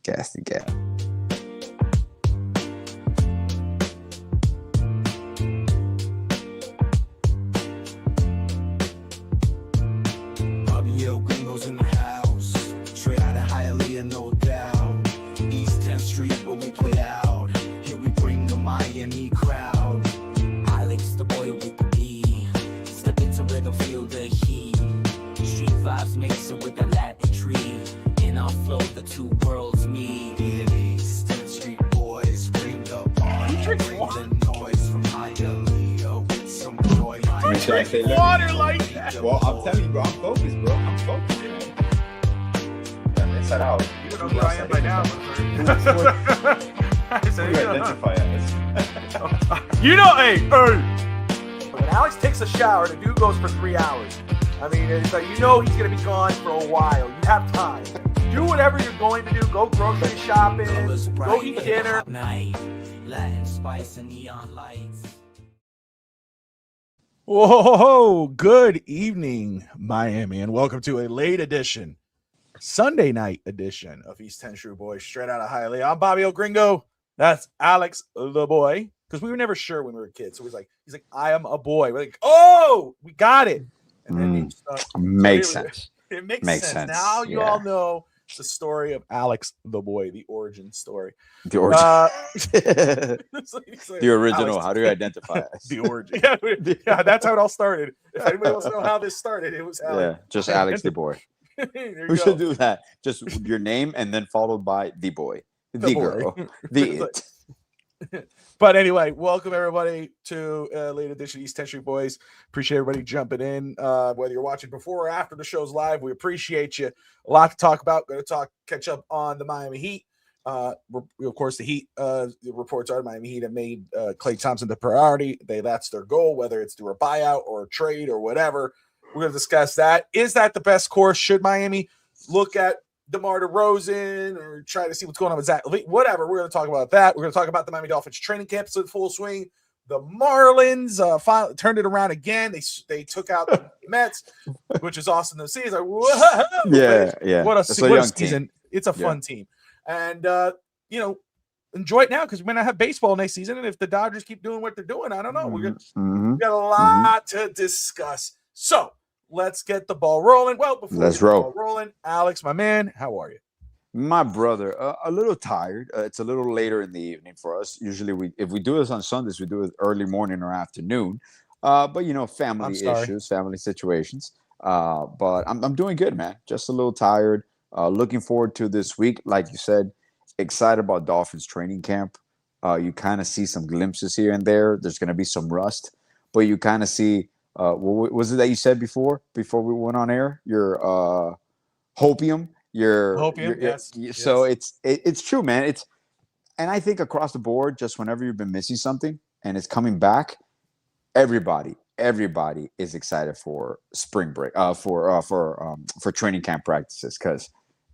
podcast again. In the house, straight out of Hialeah, no doubt. East 10th Street, where we play out. Here we bring the Miami crowd. Alex, the boy with the B. Step into rhythm, feel the heat. Street vibes mixing with the Latin tree. In our flow, the two worlds meet. East 10th Street boys, bring the party. Bring the noise from Hialeah with some joy. Drink water like that. Well, I'm telling you, bro. I'm focused, bro. I'm focused. Inside out. You know who I am by now. Identify as. You know, hey. When Alex takes a shower, the dude goes for 3 hours. I mean, it's like, you know he's going to be gone for a while. You have time. Do whatever you're going to do. Go grocery shopping. Go eat dinner. Latin spice and neon lights. Whoa, good evening, Miami, and welcome to a late edition, Sunday night edition of East 10 Street Boys, straight out of Hialeah. I'm Bobby El Gringo. That's Alex the boy, because we were never sure when we were kids. So he's like, I am a boy. We're like, oh, we got it. And then makes sense. It makes sense. Now you all know the story of Alex the boy, the origin story. The origin. The original. Alex, how do you identify it? The origin. Yeah, that's how it all started. If anybody wants to know how this started, it was Alex. Yeah, just Alex the boy. We should do that. Just your name and then followed by the boy, the girl, the it. But anyway, welcome everybody to late edition East 10 Street Boys. Appreciate everybody jumping in. Whether you're watching before or after the show's live, we appreciate you. A lot to talk about. Going to catch up on the Miami Heat. Of course, the Heat the reports are Miami Heat have made Klay Thompson the priority. That's their goal, whether it's through a buyout or a trade or whatever. We're going to discuss that. Is that the best course? Should Miami look at DeMar DeRozan or try to see what's going on with Zach LaVine? Whatever. We're going to talk about that. We're going to talk about the Miami Dolphins training camp in full swing. The Marlins finally turned it around again. They took out the Mets, which is awesome to see. It's like, whoa. Yeah. What a season. Team. It's a fun team. And, enjoy it now because we may not have baseball next season. And if the Dodgers keep doing what they're doing, I don't know. We got a lot to discuss. So let's get the ball rolling. Well, before let's roll. The ball rolling, Alex, my man, how are you? My brother, a little tired. It's a little later in the evening for us. Usually, if we do this on Sundays, we do it early morning or afternoon. But family issues, family situations. But I'm doing good, man. Just a little tired. Looking forward to this week. Like you said, excited about Dolphins training camp. You kind of see some glimpses here and there. There's going to be some rust, but you kind of see. What was it that you said before we went on air? Your hopium. Yes. So it's true, man. And I think across the board, just whenever you've been missing something and it's coming back, everybody is excited for spring break, for training camp practices because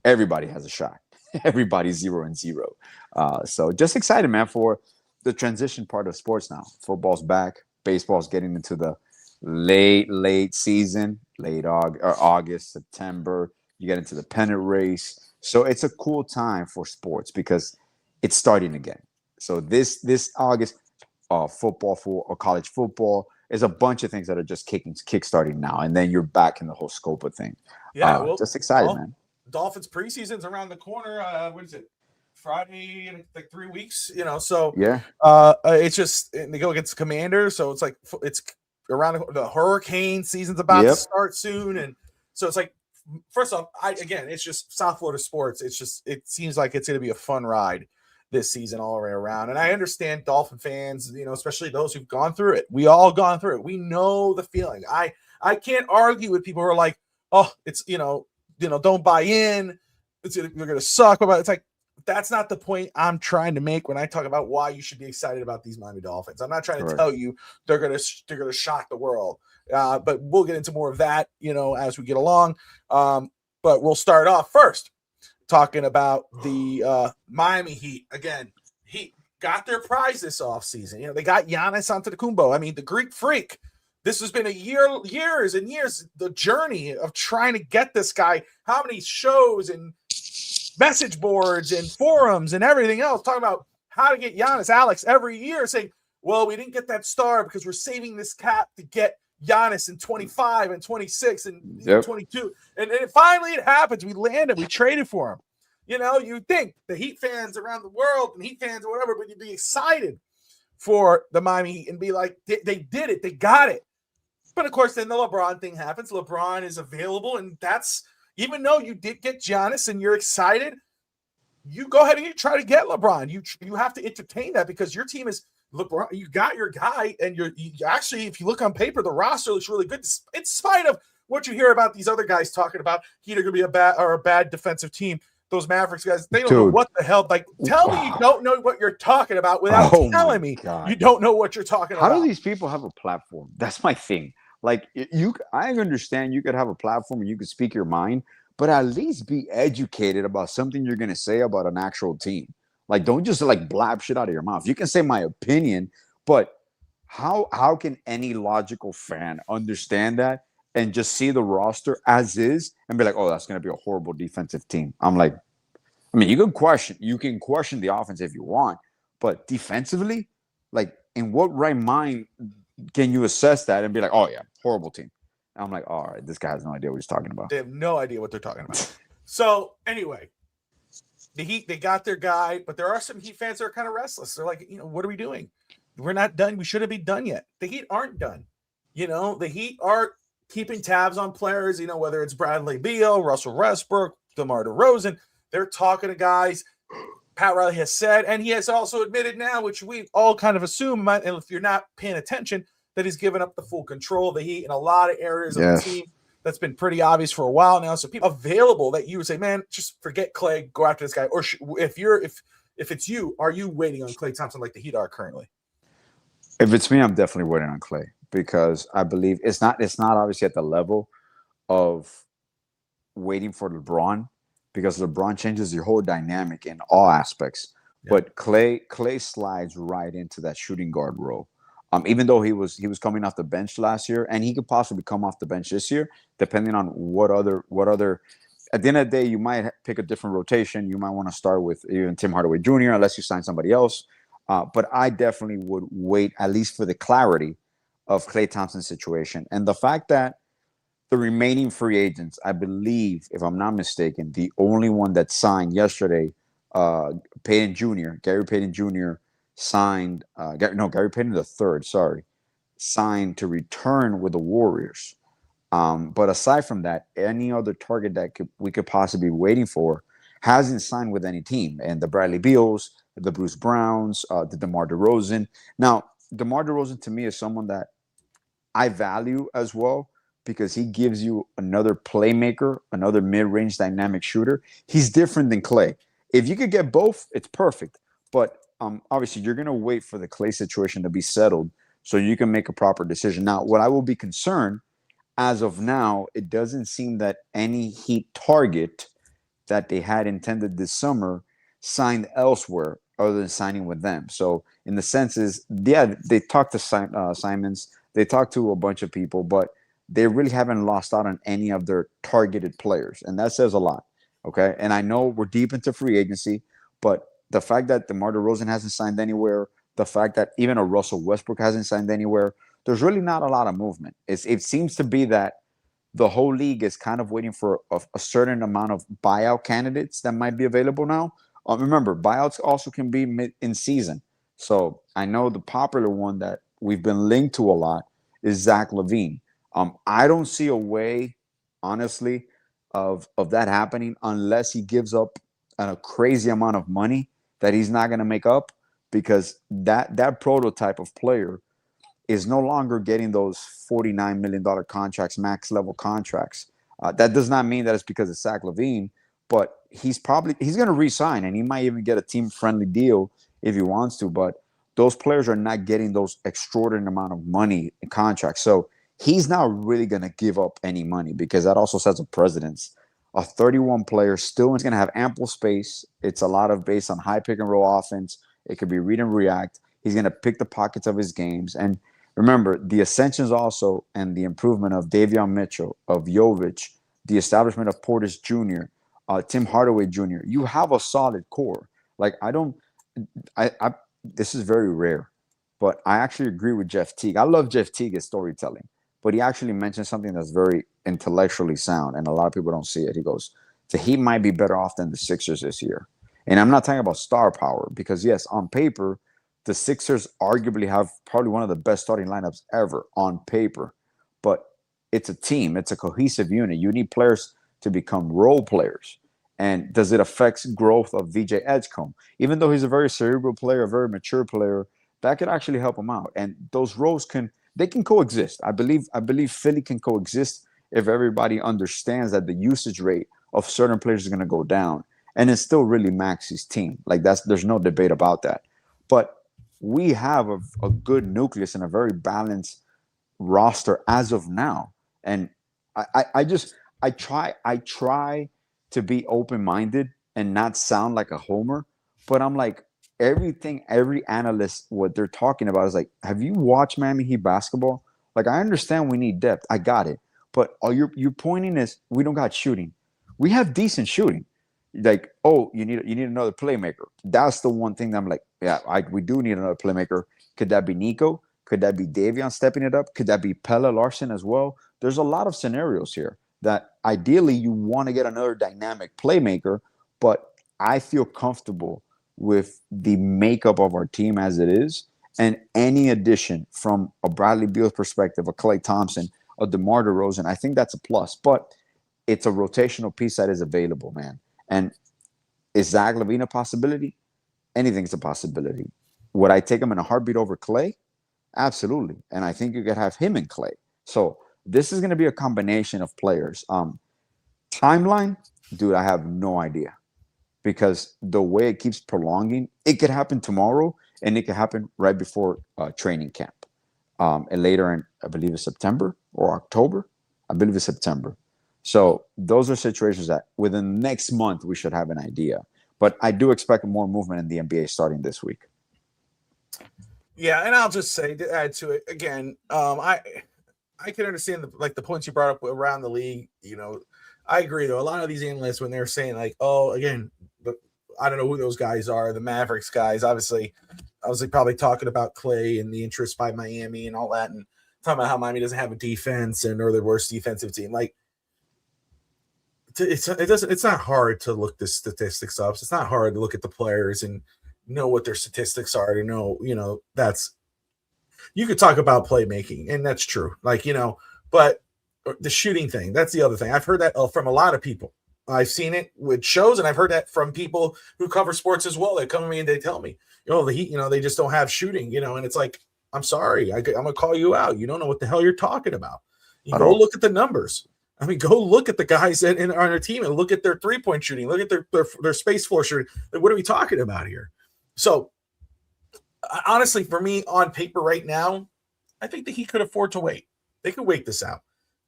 everybody has a shot. Everybody's 0-0. So just excited, man, for the transition part of sports now. Football's back. Baseball's getting into the late season, August, September. You get into the pennant race. So it's a cool time for sports because it's starting again. So this August, football or college football is a bunch of things that are just kickstarting now. And then you're back in the whole scope of things. Yeah, just excited, man. Dolphins preseason's around the corner. What is it? Friday in like 3 weeks, so yeah. It's just they go against the Commanders. So it's like it's around the hurricane season's about to start soon. And so it's like, first off, it's just South Florida sports. It seems like it's going to be a fun ride this season all the way around. And I understand Dolphin fans, especially those who've gone through it. We all gone through it. We know the feeling. I can't argue with people who are like, oh, it's, don't buy in. You're going to suck. But it's like, that's not the point I'm trying to make when I talk about why you should be excited about these Miami Dolphins. I'm not trying to tell you they're going to shock the world. But we'll get into more of that, as we get along. But we'll start off first talking about the Miami Heat. Again, Heat got their prize this offseason. They got Giannis Antetokounmpo. I mean, the Greek freak. This has been years and years, the journey of trying to get this guy. How many shows and message boards and forums and everything else talking about how to get Giannis. Alex every year saying, well, we didn't get that star because we're saving this cap to get Giannis in 25 and 26 and 22. And finally it happens. We landed. We traded for him. You know, you think the Heat fans around the world and Heat fans or whatever, but you'd be excited for the Miami Heat and be like, they did it. They got it. But, of course, then the LeBron thing happens. LeBron is available, and that's – even though you did get Giannis and you're excited, you go ahead and you try to get LeBron. You have to entertain that because your team is LeBron. You got your guy, and you actually, if you look on paper, the roster looks really good in spite of what you hear about these other guys talking about. Heat are going to be a bad defensive team. Those Mavericks guys, they don't know what the hell. Like, tell me you don't know what you're talking about without telling me you don't know what you're talking about. How do these people have a platform? That's my thing. Like, I understand you could have a platform and you could speak your mind, but at least be educated about something you're going to say about an actual team. Like, don't just like blab shit out of your mouth. You can say my opinion, but how can any logical fan understand that and just see the roster as is and be like, oh, that's going to be a horrible defensive team? I'm like, I mean, you can question the offense if you want, but defensively, like, in what right mind can you assess that and be like, oh yeah, horrible team? And I'm like, all right, this guy has no idea what he's talking about. They have no idea what they're talking about. So anyway, the Heat, they got their guy, but there are some Heat fans that are kind of restless. They're like, what are we doing? We're not done. We shouldn't be done yet. The Heat aren't done. The Heat are keeping tabs on players, whether it's Bradley Beal, Russell Westbrook, DeMar DeRozan. They're talking to guys. Pat Riley has said, and he has also admitted now, which we all kind of assume, and if you're not paying attention, that he's given up the full control of the Heat in a lot of areas of the team. That's been pretty obvious for a while now. So people available that you would say, man, just forget Klay, go after this guy. Or if it's you, are you waiting on Klay Thompson like the Heat are currently? If it's me, I'm definitely waiting on Klay because I believe it's not obviously at the level of waiting for LeBron, because LeBron changes your whole dynamic in all aspects. Yeah. But Klay slides right into that shooting guard role. Even though he was coming off the bench last year, and he could possibly come off the bench this year, depending on what other. At the end of the day, you might pick a different rotation. You might want to start with even Tim Hardaway Jr. unless you sign somebody else. But I definitely would wait at least for the clarity of Klay Thompson's situation and the fact that the remaining free agents, I believe, if I'm not mistaken, the only one that signed yesterday, Gary Payton Jr. signed. Gary Payton III, signed to return with the Warriors. But aside from that, any other target that we could possibly be waiting for hasn't signed with any team. And the Bradley Beals, the Bruce Browns, the DeMar DeRozan. Now, DeMar DeRozan to me is someone that I value as well, because he gives you another playmaker, another mid-range dynamic shooter. He's different than Klay. If you could get both, it's perfect. But obviously, you're going to wait for the Klay situation to be settled so you can make a proper decision. Now, what I will be concerned, as of now, it doesn't seem that any Heat target that they had intended this summer signed elsewhere other than signing with them. So in the sense is, yeah, they talked to Simons, they talked to a bunch of people, but they really haven't lost out on any of their targeted players. And that says a lot. Okay. And I know we're deep into free agency, but the fact that DeMar DeRozan hasn't signed anywhere, the fact that even a Russell Westbrook hasn't signed anywhere, there's really not a lot of movement. It seems to be that the whole league is kind of waiting for a certain amount of buyout candidates that might be available now. Remember, buyouts also can be in season. So I know the popular one that we've been linked to a lot is Zach LaVine. I don't see a way, honestly, of that happening unless he gives up a crazy amount of money that he's not going to make up, because that prototype of player is no longer getting those $49 million contracts, max level contracts. That does not mean that it's because of Zach LaVine, but he's going to re-sign, and he might even get a team-friendly deal if he wants to. But those players are not getting those extraordinary amount of money in contracts. So he's not really going to give up any money, because that also sets a precedence. A 31 player still is going to have ample space. It's a lot of based on high pick and roll offense. It could be read and react. He's going to pick the pockets of his games. And remember, the ascensions also and the improvement of Davion Mitchell, of Jovic, the establishment of Portis Jr., Tim Hardaway Jr. You have a solid core. Like I this is very rare, but I actually agree with Jeff Teague. I love Jeff Teague's storytelling, but he actually mentioned something that's very intellectually sound, and a lot of people don't see it. He goes, the Heat might be better off than the Sixers this year. And I'm not talking about star power, because yes, on paper, the Sixers arguably have probably one of the best starting lineups ever on paper. But it's a team, it's a cohesive unit. You need players to become role players. And does it affect growth of VJ Edgecombe? Even though he's a very cerebral player, a very mature player, that could actually help him out. And those roles can coexist. I believe Philly can coexist if everybody understands that the usage rate of certain players is going to go down. And it's still really Maxi's team. Like there's no debate about that. But we have a good nucleus and a very balanced roster as of now. And I try to be open-minded and not sound like a homer, but I'm like, every analyst, what they're talking about is like, have you watched Miami Heat basketball? Like, I understand we need depth. I got it. But all you're pointing is we don't got shooting. We have decent shooting. Like, oh, you need another playmaker. That's the one thing that I'm like, yeah, we do need another playmaker. Could that be Nico? Could that be Davion stepping it up? Could that be Pelle Larsson as well? There's a lot of scenarios here that ideally you want to get another dynamic playmaker, but I feel comfortable with the makeup of our team as it is, and any addition from a Bradley Beal's perspective, a Klay Thompson, a DeMar DeRozan, I think that's a plus. But it's a rotational piece that is available, man. And is Zach LaVine a possibility? Anything's a possibility. Would I take him in a heartbeat over Klay? Absolutely. And I think you could have him and Klay. So this is going to be a combination of players. Timeline, dude, I have no idea, because the way it keeps prolonging, it could happen tomorrow and it could happen right before training camp. And later in, I believe it's September or October. I believe it's September. So those are situations that within the next month we should have an idea. But I do expect more movement in the NBA starting this week. Yeah, and I'll just say, to add to it again, I can understand the points you brought up around the league. You know, I agree though. A lot of these analysts, when they're saying like, oh, again, I don't know who those guys are, the Mavericks guys, obviously probably talking about Klay and the interest by Miami and all that, and talking about how Miami doesn't have a defense and or the worst defensive team. Like, it's not hard to look the statistics up. It's not hard to look at the players and know what their statistics are, to know, that's, you could talk about playmaking, and that's true. Like, but the shooting thing, that's the other thing. I've heard that from a lot of people. I've seen it with shows, and I've heard that from people who cover sports as well. They come to me and they tell me, the Heat, they just don't have shooting, and it's like, I'm sorry, I'm going to call you out. You don't know what the hell you're talking about. You go look at the numbers. I mean, go look at the guys on our team and look at their three-point shooting. Look at their space floor shooting. Like, what are we talking about here? So, honestly, for me, on paper right now, I think that he could afford to wait. They could wait this out.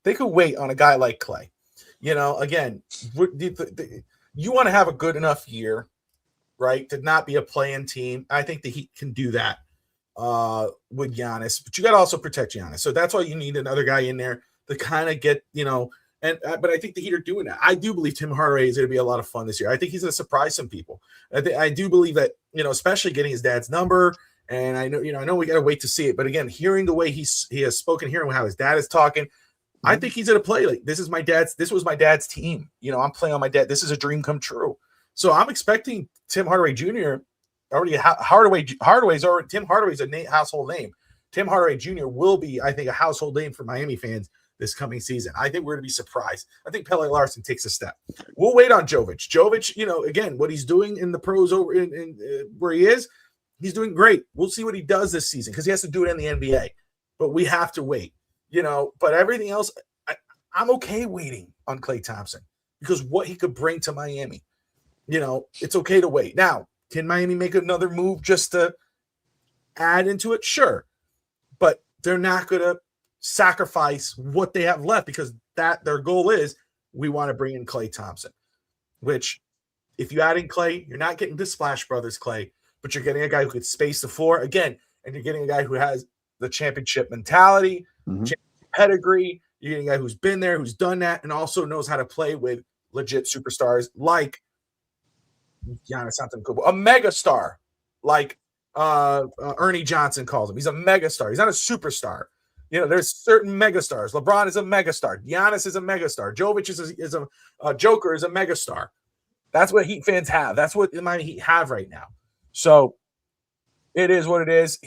They could wait on a guy like Klay. Again, you want to have a good enough year, right, to not be a play-in team. I think the Heat can do that with Giannis, but you got to also protect Giannis. So that's why you need another guy in there to kind of get, but I think the Heat are doing that. I do believe Tim Hardaway is going to be a lot of fun this year. I think he's going to surprise some people. I do believe that, especially getting his dad's number. And I know we got to wait to see it. But again, hearing the way he has spoken, hearing how his dad is talking, I think he's going to play like this was my dad's team. I'm playing on my dad. This is a dream come true. So I'm expecting Tim Hardaway Jr. Tim Hardaway's a household name. Tim Hardaway Jr. will be, I think, a household name for Miami fans this coming season. I think we're going to be surprised. I think Pelle Larsson takes a step. We'll wait on Jovic. Jovic, again, what he's doing in the pros over in where he is, he's doing great. We'll see what he does this season because he has to do it in the NBA. But we have to wait, But everything else, I'm okay waiting on Klay Thompson because what he could bring to Miami, it's okay to wait. Now, can Miami make another move just to add into it? Sure. But they're not going to sacrifice what they have left because their goal is we want to bring in Klay Thompson, which if you add in Klay, you're not getting the Splash Brothers Klay, but you're getting a guy who could space the floor again, and you're getting a guy who has the championship mentality, championship pedigree. You're getting a guy who's been there, who's done that, and also knows how to play with legit superstars like Giannis Antetokounmpo, a megastar like Ernie Johnson calls him. He's a megastar. He's not a superstar. You know, there's certain megastars. LeBron is a megastar. Giannis is a megastar. Jovic is a Joker is a megastar. That's what Heat fans have. That's what the Miami Heat have right now. So it is what it is.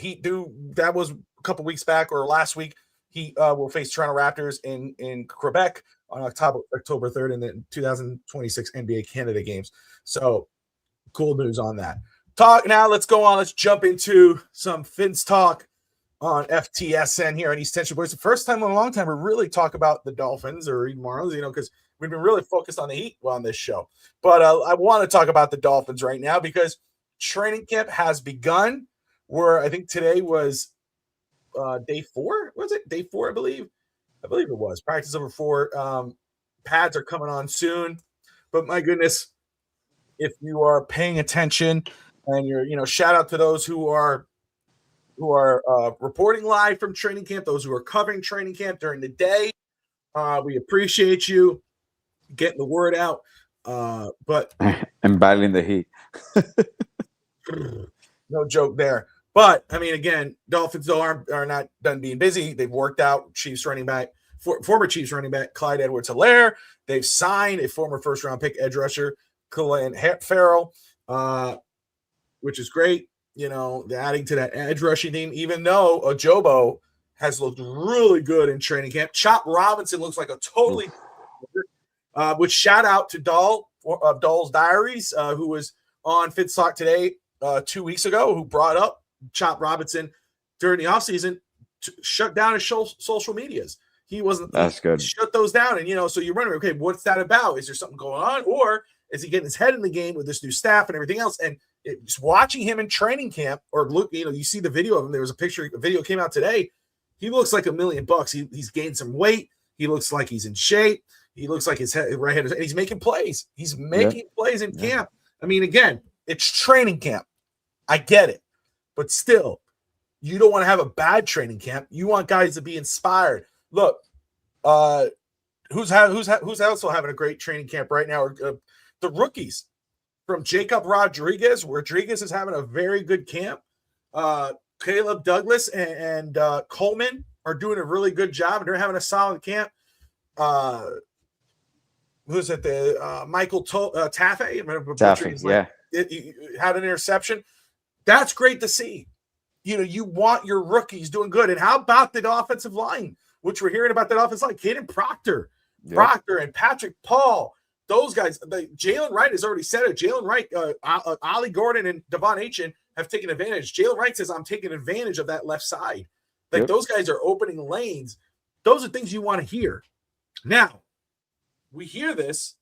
That was a couple weeks back or last week. He will face Toronto Raptors in Quebec on October 3rd in the 2026 NBA Canada games. So cool news on that. Let's go on. Let's jump into some Fins talk on FTSN here on East Tension Boys. The first time in a long time we really talk about the Dolphins or even Marlins, because we've been really focused on the Heat on this show. But I want to talk about the Dolphins right now because training camp has begun. Where I think today was day 4. Was it day 4? I believe it was practice number 4. Pads are coming on soon. But my goodness, if you are paying attention and you're, shout out to those who are reporting live from training camp, those who are covering training camp during the day. We appreciate you getting the word out. But and battling the heat. No joke there. But I mean, again, Dolphins though are not done being busy. They've worked out former Chiefs running back Clyde Edwards-Helaire. They've signed a former first-round pick edge rusher, Clelin Ferrell, which is great. They're adding to that edge rushing team, even though Ojobo has looked really good in training camp. Chop Robinson looks like a totally which shout out to Dahl of Dahl's Diaries, who was on Fitz Talk today 2 weeks ago, who brought up Chop Robinson during the offseason to shut down his social medias. He wasn't. That's good. Shut those down. And, so you're wondering, okay, what's that about? Is there something going on? Or is he getting his head in the game with this new staff and everything else? And just watching him in training camp or look, you see the video of him. There was a video came out today. He looks like $1 million. He's gained some weight. He looks like he's in shape. He looks like his right hand, and he's making plays. He's making plays in camp. I mean, again, it's training camp. I get it. But still, you don't want to have a bad training camp. You want guys to be inspired. Look, who's also having a great training camp right now? The rookies from Jacob Rodriguez. Rodriguez is having a very good camp. Caleb Douglas and Coleman are doing a really good job, and they're having a solid camp. Who's it? Michael Taffy. Taffy, yeah. He had an interception. That's great to see. You want your rookies doing good. And how about the offensive line, which we're hearing about that offensive line? Caden Proctor and Patrick Paul. Those guys, Jalen Wright has already said it. Jalen Wright, Ollie Gordon and Devon Achen have taken advantage. Jalen Wright says, I'm taking advantage of that left side. Those guys are opening lanes. Those are things you want to hear. Now, we hear this,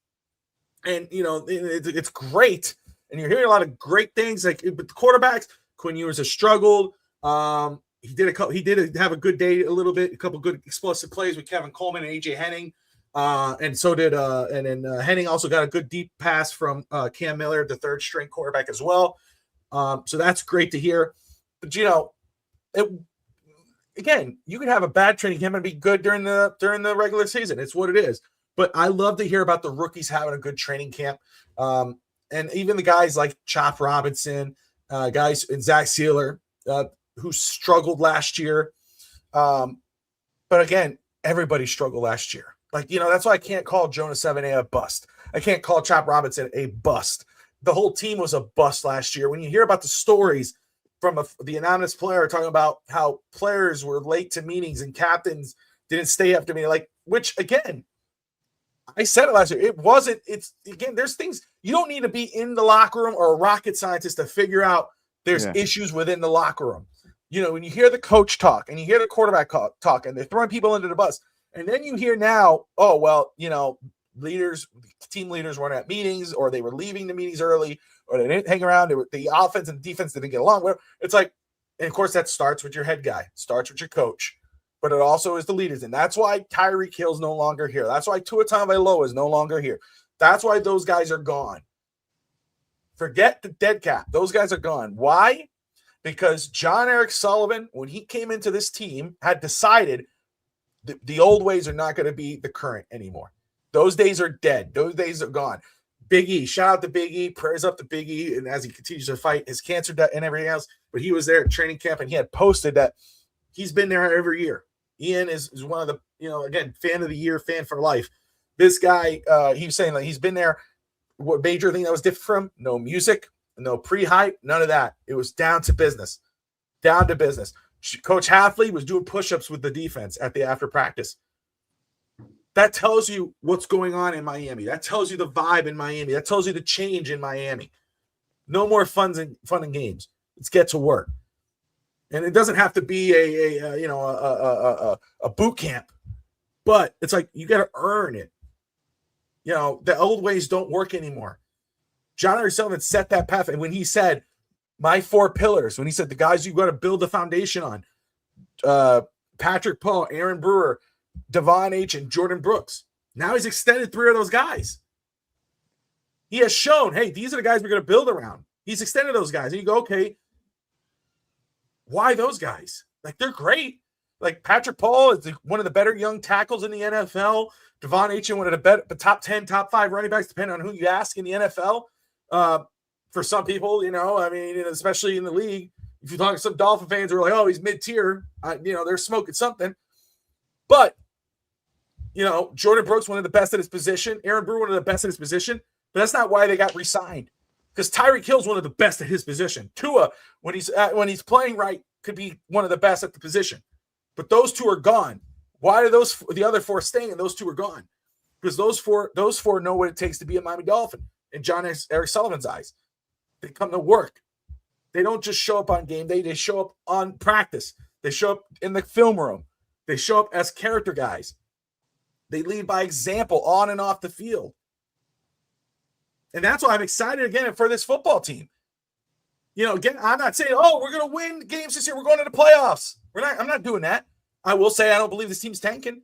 and, it's great. And you're hearing a lot of great things. Like, but the quarterbacks, Quinn Ewers has struggled. He did have a good day a little bit, a couple good explosive plays with Kevin Coleman and AJ Henning. And so did Henning also got a good deep pass from Cam Miller, the third string quarterback as well. So that's great to hear. But again, you can have a bad training camp and be good during the regular season. It's what it is. But I love to hear about the rookies having a good training camp. And even the guys like Chop Robinson, guys and Zach Sealer, who struggled last year. But again, everybody struggled last year. That's why I can't call Jonah 7A a bust. I can't call Chop Robinson a bust. The whole team was a bust last year. When you hear about the stories from the anonymous player talking about how players were late to meetings and captains didn't stay after me, which again, I said it last year. There's things you don't need to be in the locker room or a rocket scientist to figure out there's issues within the locker room. When you hear the coach talk and you hear the quarterback talk and they're throwing people under the bus, and then you hear now, team leaders weren't at meetings, or they were leaving the meetings early, or they didn't hang around. The offense and defense didn't get along. It's like, and of course that starts with your head guy, starts with your coach. But it also is the leaders. And that's why Tyreek Hill's no longer here. That's why Tua Tagovailoa is no longer here. That's why those guys are gone. Forget the dead cap. Those guys are gone. Why? Because John Eric Sullivan, when he came into this team, had decided the old ways are not going to be the current anymore. Those days are dead. Those days are gone. Big E, shout out to Big E, prayers up to Big E, and as he continues to fight his cancer and everything else. But he was there at training camp, and he had posted that he's been there every year. Ian is one of the, again, fan of the year, fan for life. This guy, he was saying that he's been there. What major thing that was different from him? No music, no pre-hype, none of that. It was down to business. Down to business. Coach Hafley was doing push-ups with the defense at the after practice. That tells you what's going on in Miami. That tells you the vibe in Miami. That tells you the change in Miami. No more fun and games. Let's get to work. And it doesn't have to be a boot camp, but it's like you got to earn it. The old ways don't work anymore. John R. Sullivan set that path, and when he said my 4 pillars, when he said the guys you got to build the foundation on, Patrick Paul, Aaron Brewer, Devon H, and Jordan Brooks. Now he's extended 3 of those guys. He has shown, hey, these are the guys we're going to build around. He's extended those guys. And you go, okay, why those guys? Like, they're great. Like, Patrick Paul is one of the better young tackles in the NFL. Devon H, one of the top 10, top 5 running backs, depending on who you ask in the NFL. For some people, especially in the league, if you talk to some Dolphin fans who are like, oh, he's mid-tier, they're smoking something. But, Jordan Brooks, one of the best at his position. Aaron Brewer, one of the best at his position. But that's not why they got re-signed. Because Tyreek Hill's one of the best at his position. Tua, when he's playing right, could be one of the best at the position. But those 2 are gone. Why are the other 4 staying and those 2 are gone? Because those four know what it takes to be a Miami Dolphin in John Eric Sullivan's eyes. They come to work. They don't just show up on game day. They show up on practice. They show up in the film room. They show up as character guys. They lead by example on and off the field. And that's why I'm excited again for this football team. Again, I'm not saying, oh, we're going to win games this year. We're going to the playoffs. I'm not doing that. I will say I don't believe this team's tanking.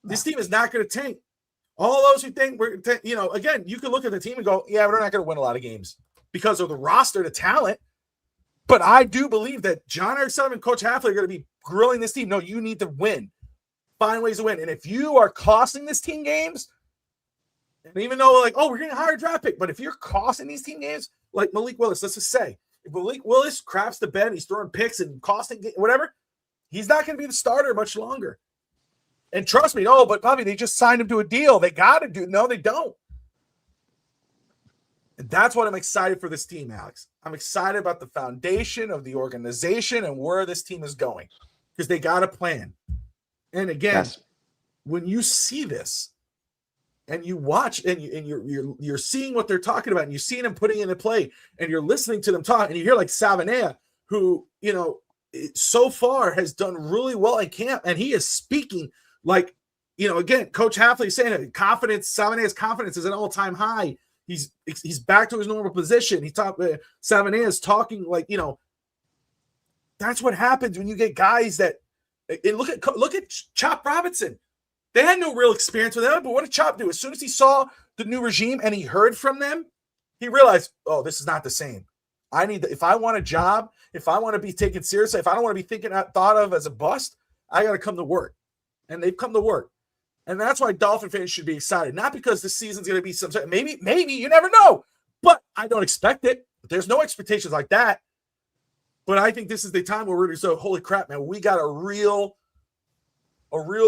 This team is not going to tank. All those who think again, you can look at the team and go, yeah, we're not going to win a lot of games because of the roster, the talent. But I do believe that John R. Sullivan and Coach Hafley are going to be grilling this team. No, you need to win. Find ways to win. And if you are costing this team games, and even though we're getting a higher draft pick, but if you're costing these team games, like Malik Willis, let's just say, if Malik Willis craps the bed, he's throwing picks and costing whatever, he's not going to be the starter much longer. And trust me, but Bobby, they just signed him to a deal. They got to do. No, they don't. And that's what I'm excited for this team, Alex. I'm excited about the foundation of the organization and where this team is going because they got a plan. And again, when you see this and you watch and you're seeing what they're talking about and you're seeing them putting into play and you're listening to them talk and you hear like Savanea, who, so far has done really well in camp and he is speaking like, again, Coach Hafley is saying it, confidence, Savanea's confidence is at an all-time high. He's back to his normal position. Savanea is talking like, that's what happens when you get guys that look at Chop Robinson. They had no real experience with him, but what did Chop do? As soon as he saw the new regime and he heard from them, he realized, oh, this is not the same. If I want a job, if I want to be taken seriously, if I don't want to be thought of as a bust, I got to come to work. And they've come to work. And that's why Dolphin fans should be excited. Not because this season's going to be maybe, you never know. But I don't expect it. There's no expectations like that. But I think this is the time where we're going to say, holy crap, man, we got a real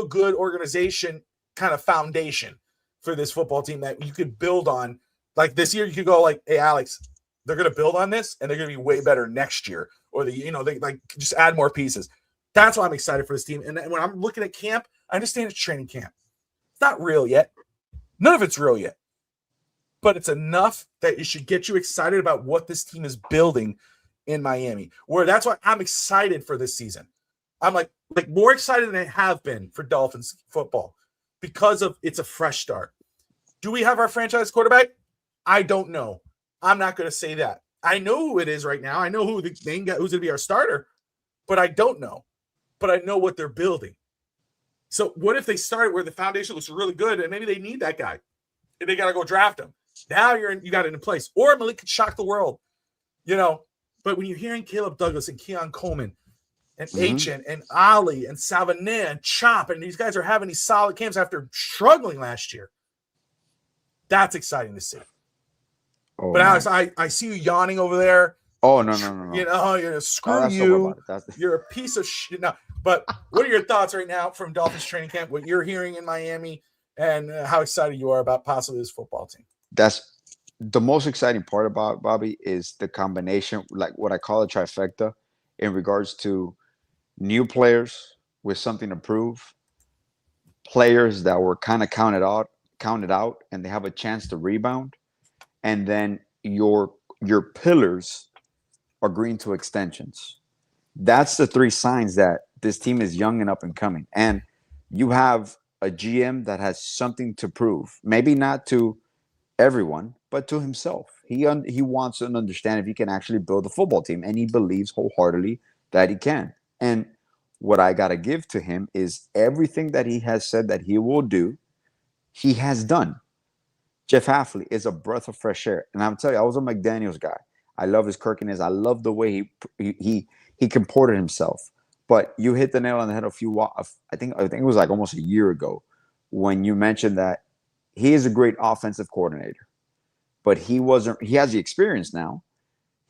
good organization kind of foundation for this football team that you could build on. Like this year, you could go like, hey, Alex, they're going to build on this and they're going to be way better next year. Or they like just add more pieces. That's why I'm excited for this team. And when I'm looking at camp, I understand it's training camp. It's not real yet. None of it's real yet. But it's enough that it should get you excited about what this team is building in Miami. Where that's why I'm excited for this season. I'm like more excited than I have been for Dolphins football because of it's a fresh start. Do we have our franchise quarterback? I don't know. I'm not going to say that. I know who it is right now. I know who the main guy who's going to be our starter, but I don't know. But I know what they're building. So what if they started where the foundation looks really good and maybe they need that guy and they got to go draft him? Now you got it in place. Or Malik could shock the world, But when you're hearing Caleb Douglas and Keon Coleman and Achin and Ali and Savanea and Chop, and these guys are having these solid camps after struggling last year. That's exciting to see. Oh, But man. Alex, I see you yawning over there. Oh, no. You know, you're screw That's so you. about it. You're a piece of shit. No, but what are your thoughts right now from Dolphins training camp? What you're hearing in Miami, and how excited you are about possibly this football team? That's the most exciting part about Bobby is the combination, like what I call a trifecta, in regards to new players with something to prove, players that were kind of counted out, and they have a chance to rebound, and then your pillars agreeing to extensions. That's the three signs that this team is young and up and coming. And you have a GM that has something to prove. Maybe not to everyone, but to himself. He wants to understand if he can actually build a football team, and he believes wholeheartedly that he can. And what I got to give to him is everything that he has said that he will do, he has done. Jeff Hafley is a breath of fresh air. And I'm telling you, I was a McDaniels guy. I love his quirkiness. I love the way he comported himself. But you hit the nail on the head I think it was like almost a year ago when you mentioned that he is a great offensive coordinator, but he has the experience now.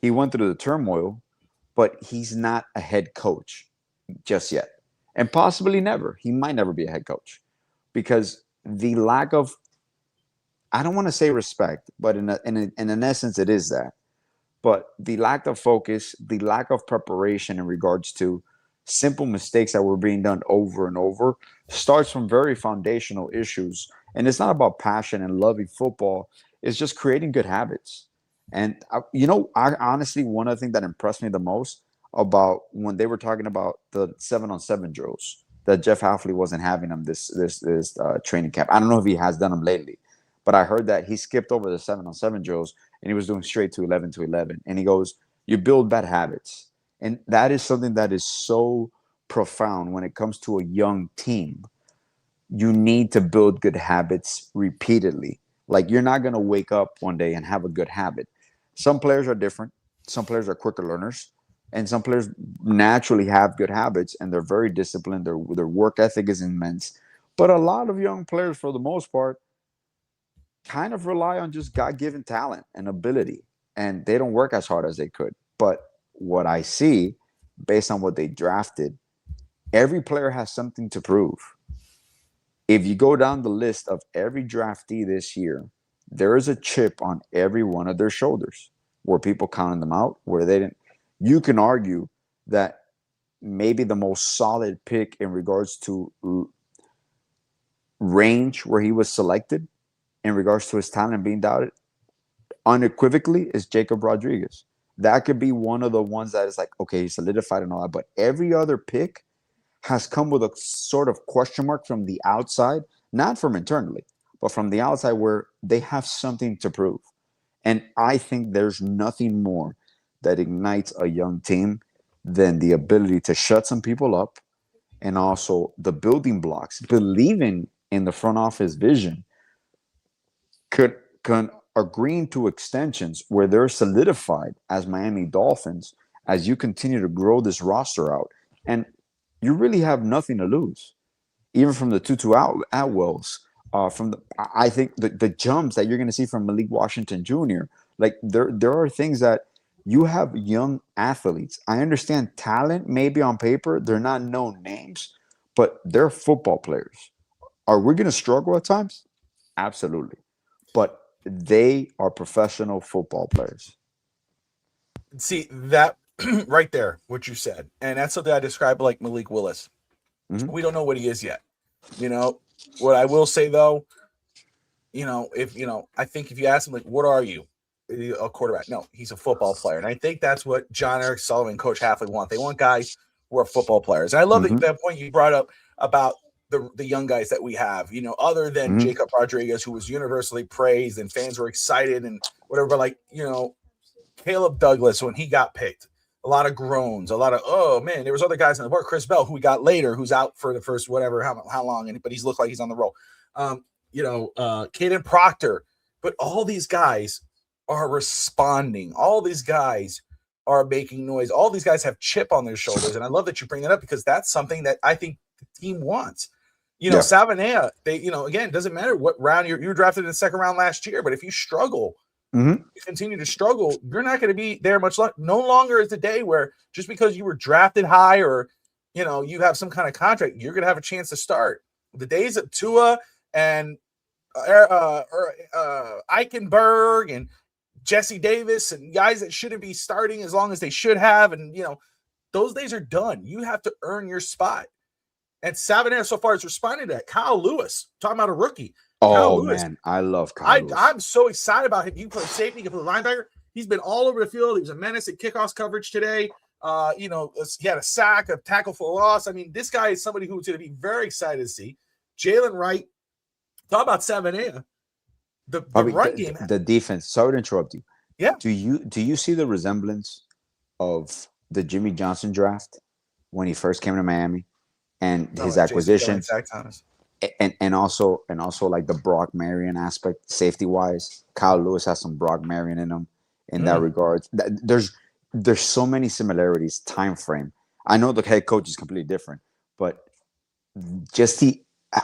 He went through the turmoil, but he's not a head coach just yet. And possibly never. He might never be a head coach because the lack of, I don't want to say respect, but in an essence, it is that. But the lack of focus, the lack of preparation in regards to simple mistakes that were being done over and over starts from very foundational issues. And it's not about passion and loving football. It's just creating good habits. And, I honestly, one of the things that impressed me the most about when they were talking about the 7-on-7 drills that Jeff Hafley wasn't having them this training camp. I don't know if he has done them lately, but I heard that he skipped over the 7-on-7 drills and he was doing straight to 11-to-11. And he goes, you build bad habits. And that is something that is so profound when it comes to a young team. You need to build good habits repeatedly. Like, you're not going to wake up one day and have a good habit. Some players are different. Some players are quicker learners. And some players naturally have good habits and they're very disciplined. Their work ethic is immense. But a lot of young players, for the most part, kind of rely on just God-given talent and ability. And they don't work as hard as they could. But what I see, based on what they drafted, every player has something to prove. If you go down the list of every draftee this year, there is a chip on every one of their shoulders where people counting them out, where they didn't. You can argue that maybe the most solid pick in regards to range where he was selected, in regards to his talent being doubted, unequivocally is Jacob Rodriguez. That could be one of the ones that is like, okay, he's solidified and all that. But every other pick has come with a sort of question mark from the outside, not from internally, but from the outside where they have something to prove. And I think there's nothing more that ignites a young team than the ability to shut some people up and also the building blocks, believing in the front office vision, could agreeing to extensions where they're solidified as Miami Dolphins as you continue to grow this roster out. And you really have nothing to lose, even from the Tutu Atwells. I think the jumps that you're going to see from Malik Washington Jr. Like there are things that you have young athletes. I understand talent maybe on paper, they're not known names, but they're football players. Are we going to struggle at times? Absolutely. But they are professional football players. See that right there, what you said. And that's something I describe like Malik Willis. Mm-hmm. We don't know what he is yet. What I will say though, I think if you ask him, like, what are you? A quarterback? No, he's a football player. And I think that's what John Eric Sullivan, Coach Hafley want. They want guys who are football players. And I love that point you brought up about the young guys that we have, other than Jacob Rodriguez, who was universally praised and fans were excited and whatever. But Caleb Douglas, when he got picked, a lot of groans, a lot of, oh man, there was other guys on the board. Chris Bell, who we got later, who's out for the first whatever, how long, but he's looked like he's on the roll. Caden Proctor, but all these guys are responding. All these guys are making noise. All these guys have chip on their shoulders. And I love that you bring that up because that's something that I think the team wants. You know, Savanea, they, you know, again, doesn't matter what round you were drafted in the second round last year, but if you struggle, you continue to struggle, you're not going to be there much longer. No longer is the day where just because you were drafted high or, you know, you have some kind of contract, you're going to have a chance to start. The days of Tua and Eichenberg and Jesse Davis and guys that shouldn't be starting as long as they should have, and, you know, those days are done. You have to earn your spot. And Savanea so far has responded to that. Kyle Lewis, talking about a rookie. Oh, man, I love Kyle Lewis. I'm so excited about him. You can play safety, you can play linebacker. He's been all over the field. He was a menace at kickoff coverage today. You know, he had a sack, a tackle for loss. I mean, this guy is somebody who's going to be very excited to see. Jalen Wright, talk about Savanea. The run game. The defense. Sorry to interrupt you. Yeah. Do you see the resemblance of the Jimmy Johnson draft when he first came to Miami and his acquisition? And also like the Brock Marion aspect, safety wise. Kyle Lewis has some Brock Marion in him in that regard. There's so many similarities. Time frame. I know the head coach is completely different, but just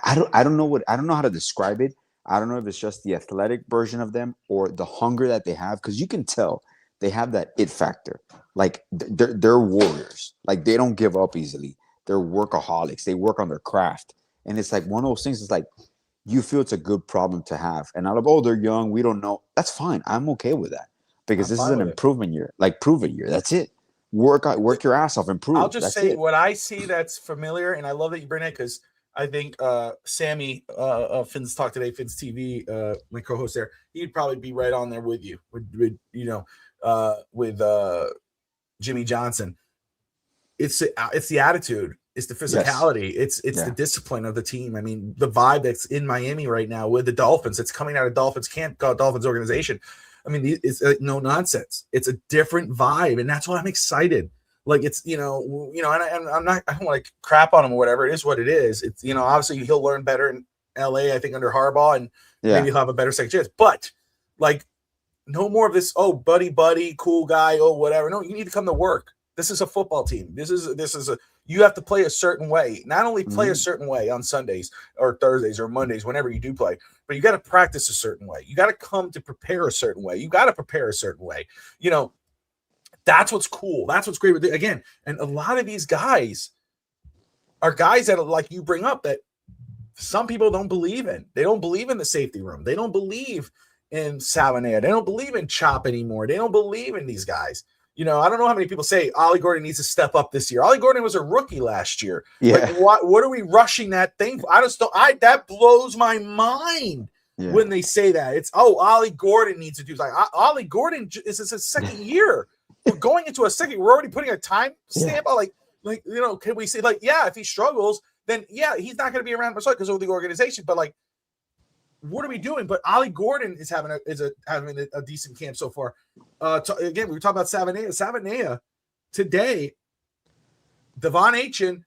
I don't know how to describe it. I don't know if it's just the athletic version of them or the hunger that they have, because you can tell they have that it factor. Like they're warriors. Like they don't give up easily. They're workaholics. They work on their craft. And it's like one of those things. It's like you feel it's a good problem to have. And out of, oh, they're young, we don't know. That's fine. I'm okay with that because this is an improvement year, like proven year. That's it. Work your ass off, improve. I'll just say what I see that's familiar, and I love that you bring it because I think Sammy Finn's Talk Today, Finn's TV, my co-host there, he'd probably be right on there with you, with Jimmy Johnson. It's the attitude. It's the physicality. Yes. It's the discipline of the team. I mean, the vibe that's in Miami right now with the Dolphins. It's coming out of Dolphins camp, Dolphins organization. I mean, it's no nonsense. It's a different vibe, and that's why I'm excited. Like it's and I'm not. I don't want to crap on him or whatever. It is what it is. It's obviously he'll learn better in LA. I think under Harbaugh, and maybe he'll have a better second chance. But like, no more of this. Oh, buddy, cool guy. Oh, whatever. No, you need to come to work. This is a football team. This is a. You have to play a certain way. Not only play a certain way on Sundays or Thursdays or Mondays, whenever you do play, but you got to practice a certain way. You got to come to prepare a certain way. You got to prepare a certain way. That's what's cool. That's what's great with it. Again, and a lot of these guys are guys that, like you bring up, that some people don't believe in. They don't believe in the safety room. They don't believe in Savanea. They don't believe in Chop anymore. They don't believe in these guys. I don't know how many people say Ollie Gordon needs to step up this year. Ollie Gordon was a rookie last year. Yeah. Like, what are we rushing that thing for? That blows my mind when they say that. It's, Ollie Gordon needs to do. It's like, Ollie Gordon is his second year. We're going into a second. We're already putting a time stamp on, can we say, if he struggles, then he's not going to be around much because of the organization. But what are we doing? But Ollie Gordon is having a decent camp so far. Again, we were talking about Savanea. Savanea today, Devon Achen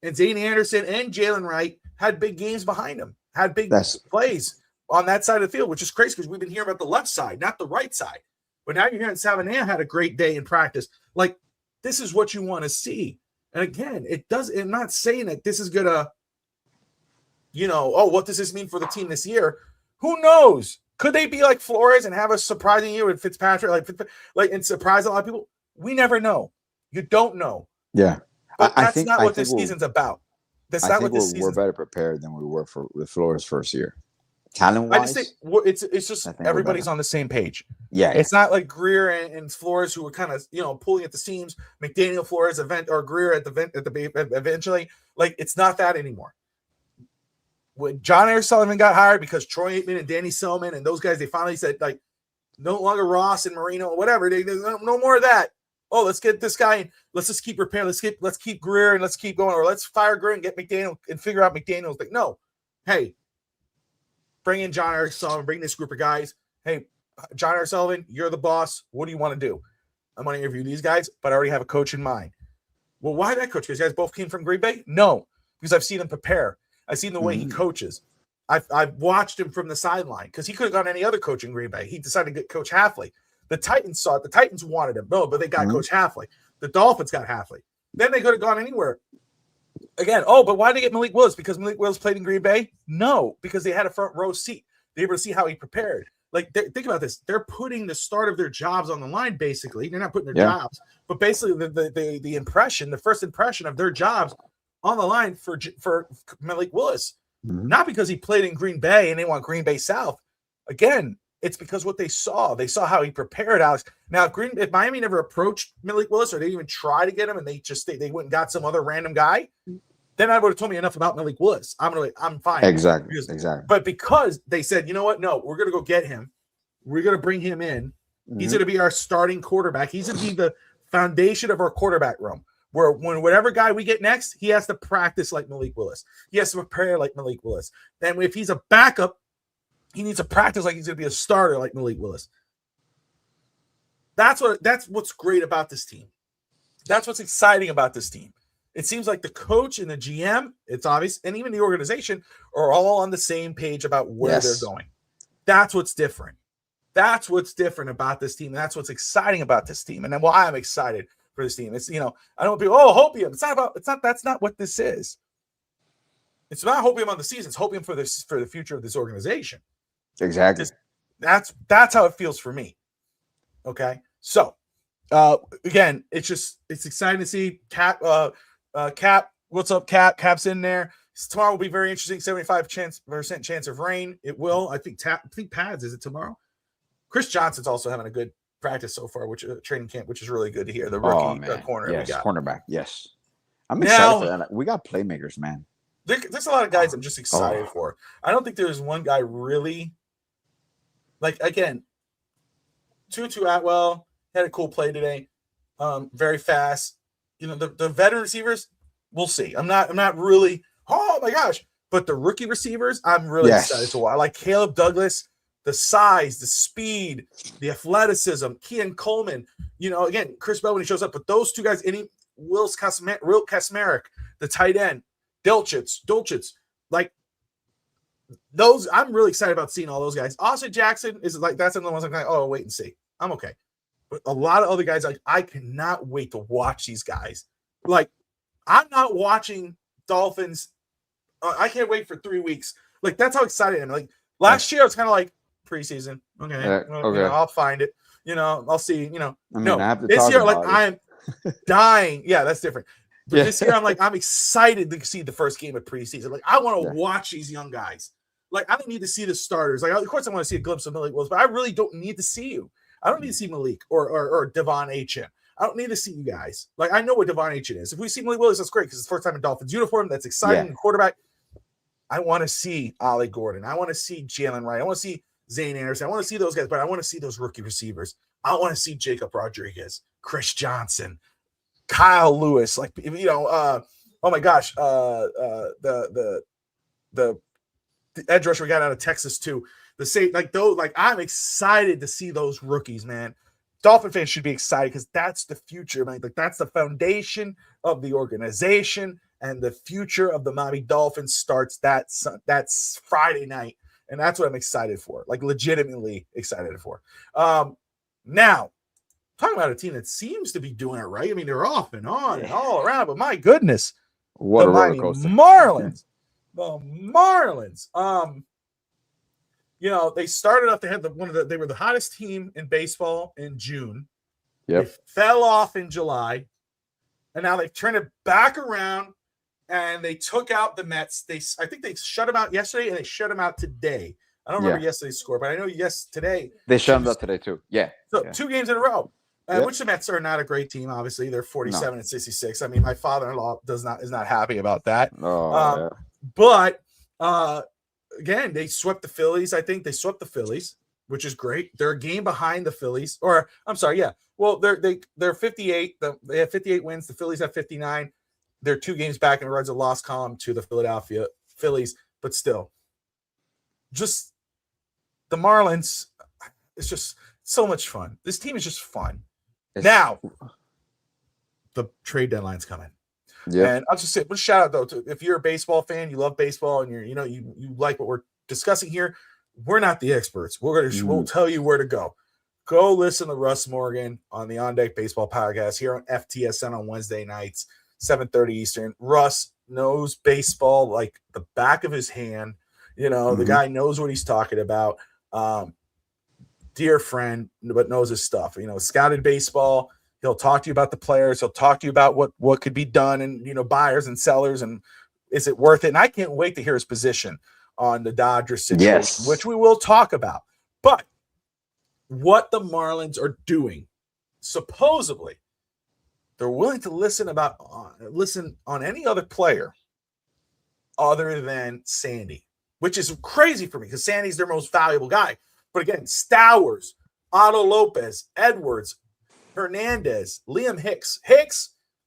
and Zane Anderson and Jalen Wright had big games behind him, had big plays on that side of the field, which is crazy because we've been hearing about the left side, not the right side. But now you're hearing Savanea had a great day in practice. Like, this is what you want to see. And again, I'm not saying that this is going to, what does this mean for the team this year? Who knows? Could they be like Flores and have a surprising year with Fitzpatrick, and surprise a lot of people? We never know. You don't know. Yeah. But that's not what this season's about. That's not what this season. We're better prepared than we were with Flores' first year. Talent-wise, I just think it's just everybody's on the same page. Yeah. It's not like Greer and Flores who were kind of, pulling at the seams, McDaniel, Flores, or Greer at the eventually. Like, it's not that anymore. When John Eric Sullivan got hired because Troy Aikman and Danny Selman and those guys, they finally said, no longer Ross and Marino or whatever. No more of that. Oh, let's get this guy in. Let's just keep repairing. Let's keep Greer and let's keep going. Or let's fire Greer and get McDaniel and figure out McDaniel's. Like, no. Hey, bring in John Eric Sullivan. Bring this group of guys. Hey, John Eric Sullivan, you're the boss. What do you want to do? I'm going to interview these guys, but I already have a coach in mind. Well, why that coach? Because you guys both came from Green Bay? No, because I've seen him prepare. I've seen the way he coaches. I've watched him from the sideline because he could have gone any other coach in Green Bay. He decided to get Coach Hafley. The Titans saw it. The Titans wanted him. No, but they got Coach Hafley. The Dolphins got Hafley. Then they could have gone anywhere. Again, but why did they get Malik Willis? Because Malik Willis played in Green Bay? No, because they had a front row seat. They were able to see how he prepared. Like, think about this. They're putting the start of their jobs on the line, basically. They're not putting their jobs, but basically the first impression of their jobs on the line for Malik Willis. Mm-hmm. Not because he played in Green Bay and they want Green Bay South. Again, it's because what they saw. They saw how he prepared, Alex. Now, if Miami never approached Malik Willis or they even try to get him and they went and got some other random guy, then I would have told me enough about Malik Willis. I'm fine. Exactly. But because they said, you know what? No, we're going to go get him. We're going to bring him in. Mm-hmm. He's going to be our starting quarterback. He's going to be the foundation of our quarterback room. Where whatever guy we get next, he has to practice like Malik Willis. He has to prepare like Malik Willis. Then if he's a backup, he needs to practice like he's going to be a starter like Malik Willis. That's what's great about this team. That's what's exciting about this team. It seems like the coach and the GM, it's obvious, and even the organization are all on the same page about where they're going. That's what's different. That's what's different about this team. That's what's exciting about this team. And then why I'm excited for this team. It's, I don't want people, hopium. That's not what this is. It's not hopium on the season. It's hopium for the future of this organization. Exactly. That's how it feels for me. Okay. So, again, it's exciting to see Cap. What's up, Cap? Cap's in there. Tomorrow will be very interesting. 75% chance of rain. It will. I think pads. Is it tomorrow? Chris Johnson's also having a good practice so far, training camp, which is really good to hear. The rookie corner. Yes, cornerback. Yes. I'm excited for that. We got playmakers, man. There's a lot of guys I'm just excited for. I don't think there's one guy really. Like, again, Tutu Atwell had a cool play today. Very fast. The veteran receivers, we'll see. I'm not really, oh my gosh. But the rookie receivers, I'm really excited to watch. I like Caleb Douglas, the size, the speed, the athleticism, Keon Coleman, again, Chris Bell when he shows up. But those two guys, Will Kasmerick, the tight end, Dolchitz, like those, I'm really excited about seeing all those guys. Austin Jackson is like, that's another one I'm like, wait and see. I'm okay. But a lot of other guys, like, I cannot wait to watch these guys. Like, I'm not watching Dolphins. I can't wait for 3 weeks. Like, that's how excited I am. Like, last year, I was kind of like, preseason. Okay. I'll find it. I'll see. This year, like, I'm dying. Yeah, that's different. But this year, I'm excited to see the first game of preseason. Like, I want to watch these young guys. Like, I don't need to see the starters. Like, of course, I want to see a glimpse of Malik Willis, but I really don't need to see you. I don't need to see Malik or Devon Achane. I don't need to see you guys. Like, I know what Devon Achane is. If we see Malik Willis, that's great because it's the first time in Dolphins uniform. That's exciting. Yeah. Quarterback. I want to see Ollie Gordon. I want to see Jalen Wright. I want to see Zane Anderson. I want to see those guys, but I want to see those rookie receivers. I want to see Jacob Rodriguez, Chris Johnson, Kyle Lewis. Like, oh my gosh, the edge rusher we got out of Texas too. I'm excited to see those rookies, man. Dolphin fans should be excited because that's the future, man. Like, that's the foundation of the organization, and the future of the Miami Dolphins starts that's Friday night, and that's what I'm excited for. Like, legitimately excited for. Now, talking about a team that seems to be doing it right. I mean, they're off and on and all around, but my goodness, what a roller coaster! Marlins. The Marlins. They started off. They had they were the hottest team in baseball in June. Yep. They fell off in July, and now they've turned it back around, and they took out the Mets. I think they shut them out yesterday, and they shut them out today. I don't remember yesterday's score, but I know today they shut them out today too. Yeah. So 2 games in a row. Which the Mets are not a great team. Obviously, they're 47 and 66. I mean, my father-in-law is not happy about that. But again, they swept the Phillies. I think they swept the Phillies, which is great. They're a game behind the Phillies. Or I'm sorry, yeah. Well, they're 58. They have 58 wins. The Phillies have 59. They're 2 games back in regards to loss column to the Philadelphia Phillies. But still, just the Marlins. It's just so much fun. This team is just fun. Now, the trade deadline's coming. Yeah, and I'll just say, shout out though, if you're a baseball fan, you love baseball, and you like what we're discussing here. We're not the experts. We'll tell you where to go. Go listen to Russ Morgan on the On Deck Baseball podcast here on FTSN on Wednesday nights, 7:30 Eastern. Russ, knows baseball like the back of his hand. The guy knows what he's talking about. Dear friend, but knows his stuff. Scouted baseball. He'll talk to you about the players. He'll talk to you about what could be done and, buyers and sellers and is it worth it? And I can't wait to hear his position on the Dodgers situation, which we will talk about. But what the Marlins are doing, supposedly, they're willing to listen on any other player other than Sandy, which is crazy for me because Sandy's their most valuable guy. But again, Stowers, Otto Lopez, Edwards, Hernandez, Liam Hicks.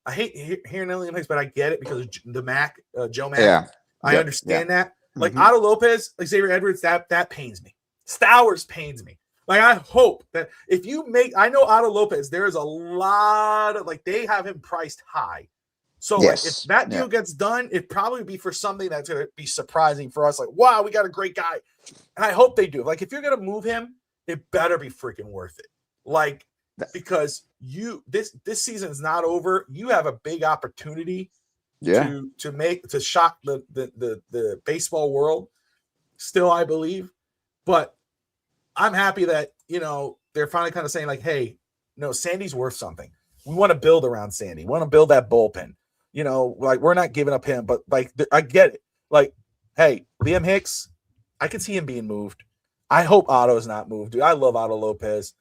I hate hearing Liam Hicks, but I get it because of the Joe Mack. Yeah. I understand that. Like Otto Lopez, like Xavier Edwards, that pains me. Stowers pains me. Like I hope that if you I know Otto Lopez, there's a lot of they have him priced high. So if that deal gets done, it'd probably be for something that's going to be surprising for us. Like, wow, we got a great guy. And I hope they do. Like, if you're going to move him, it better be freaking worth it. Like, because this season is not over. You have a big opportunity to shock the baseball world. Still, I believe. But I'm happy that, they're finally kind of saying like, hey, no, Sandy's worth something. We want to build around Sandy. We want to build that bullpen. We're not giving up him, but I get it. Like, hey, Liam Hicks, I can see him being moved. I hope Otto's not moved, dude. I love Otto Lopez.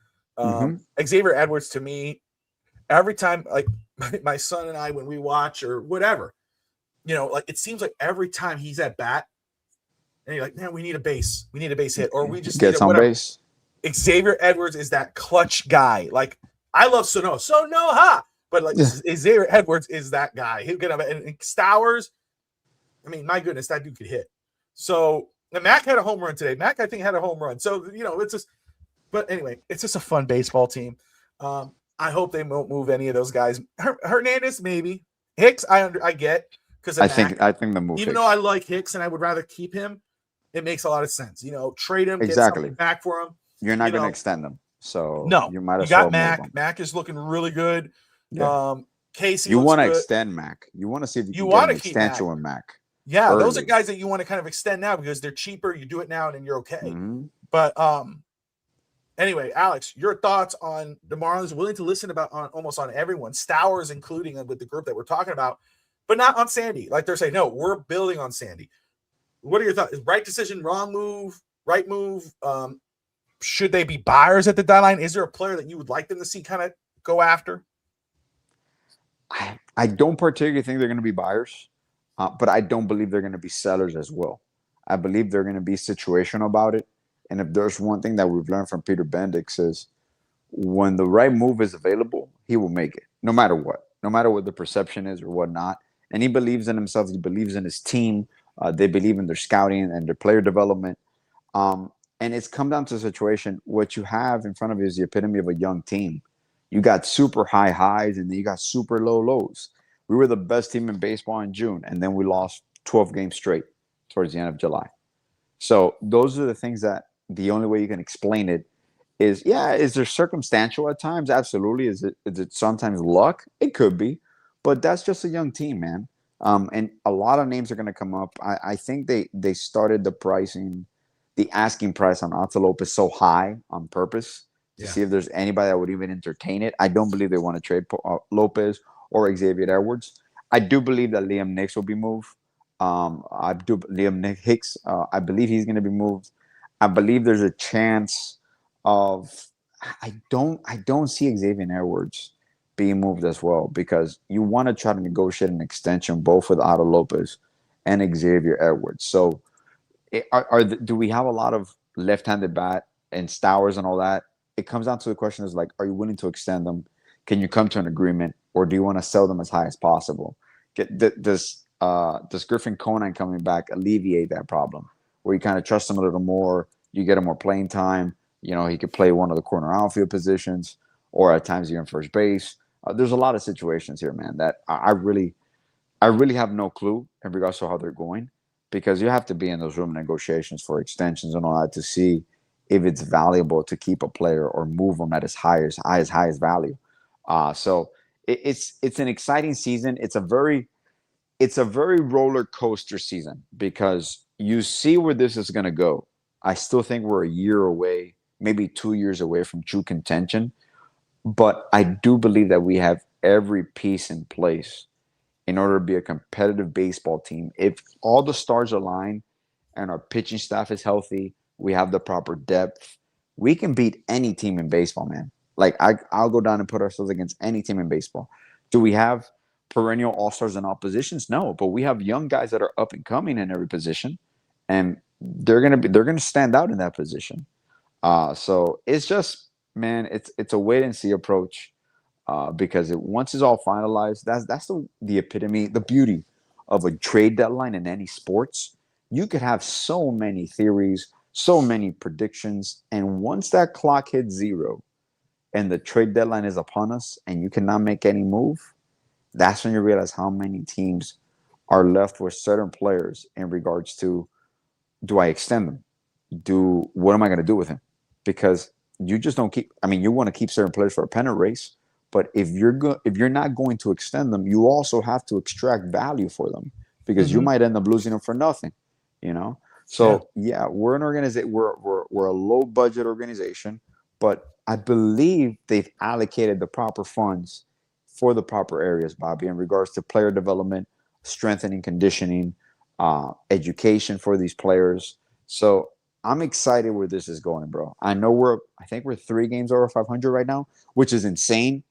Xavier Edwards, to me, every time, like my son and I, when we watch or whatever, it seems like every time he's at bat, and you're like, man, we need a base hit, or we just gets on base. Xavier Edwards is that clutch guy. Like, I love Sonoha, but Xavier Edwards is that guy. He'll get up and Stowers. I mean, my goodness, that dude could hit. So Mac had a home run today. Mac, I think, had a home run. So it's just. But anyway, it's just a fun baseball team. I hope they won't move any of those guys. Hernandez, maybe. Hicks, I get because I think the move. Even though I like Hicks and I would rather keep him, it makes a lot of sense. Trade him, get something back for him. You're not going to extend them, so no. You might as well. You got Mac. Move them. Mac is looking really good. Yeah. Casey, you want to extend Mac. You want to see if you can get an extension with Mac. Yeah, early. Those are guys that you want to kind of extend now because they're cheaper. You do it now, and then you're okay. Mm-hmm. But anyway, Alex, your thoughts on the Marlins willing to listen almost on everyone, Stowers including with the group that we're talking about, but not on Sandy. Like they're saying, no, we're building on Sandy. What are your thoughts? Right decision, wrong move, right move? Should they be buyers at the deadline? Is there a player that you would like them to see kind of go after? I don't particularly think they're going to be buyers, but I don't believe they're going to be sellers as well. I believe they're going to be situational about it. And if there's one thing that we've learned from Peter Bendix is when the right move is available, he will make it, no matter what the perception is or whatnot. And he believes in himself. He believes in his team. They believe in their scouting and their player development. And it's come down to a situation. What you have in front of you is the epitome of a young team. You got super high highs and then you got super low lows. We were the best team in baseball in June, and then we lost 12 games straight towards the end of July. So those are the things that the only way you can explain it is, is there circumstantial at times? Absolutely. Is it sometimes luck? It could be, but that's just a young team, man. And a lot of names are going to come up. I think they started the asking price on Otto Lopez so high on purpose to see if there's anybody that would even entertain it. I don't believe they want to trade Lopez or Xavier Edwards. I do believe that Liam Hicks will be moved. Liam Hicks, I believe he's going to be moved. I believe there's a chance of I don't see Xavier Edwards being moved as well because you want to try to negotiate an extension both with Otto Lopez and Xavier Edwards. So do we have a lot of left-handed bat and Stowers and all that? It comes down to the question is like, are you willing to extend them? Can you come to an agreement, or do you want to sell them as high as possible? Does Griffin Conine coming back alleviate that problem? Where you kind of trust him a little more, you get him more playing time. He could play one of the corner outfield positions, or at times you're in first base. There's a lot of situations here, man, that I really have no clue in regards to how they're going, because you have to be in those room negotiations for extensions and all that to see if it's valuable to keep a player or move them at his highest value. So it's an exciting season. It's it's a very roller coaster season because you see where this is going to go. I still think we're a year away, maybe 2 years away from true contention. But I do believe that we have every piece in place in order to be a competitive baseball team. If all the stars align and our pitching staff is healthy, we have the proper depth, we can beat any team in baseball, man. Like I'll go down and put ourselves against any team in baseball. Do we have perennial all-stars in all positions? No, but we have young guys that are up and coming in every position, and they're gonna stand out in that position. So it's just, man, it's a wait and see approach, because once it's all finalized, that's the epitome, the beauty of a trade deadline in any sports. You could have so many theories, so many predictions, and once that clock hits zero and the trade deadline is upon us and you cannot make any move, that's when you realize how many teams are left with certain players in regards to, do I extend them? What am I going to do with him? Because you just don't keep. I mean, you want to keep certain players for a pennant race, but if you're not going to extend them, you also have to extract value for them, because you might end up losing them for nothing. You know. So yeah, we're an organization. We're a low budget organization, but I believe they've allocated the proper funds for the proper areas, Bobby, in regards to player development, strengthening, conditioning, education for these players. So I'm excited where this is going, bro. I think we're 3 games over 500 right now, which is insane.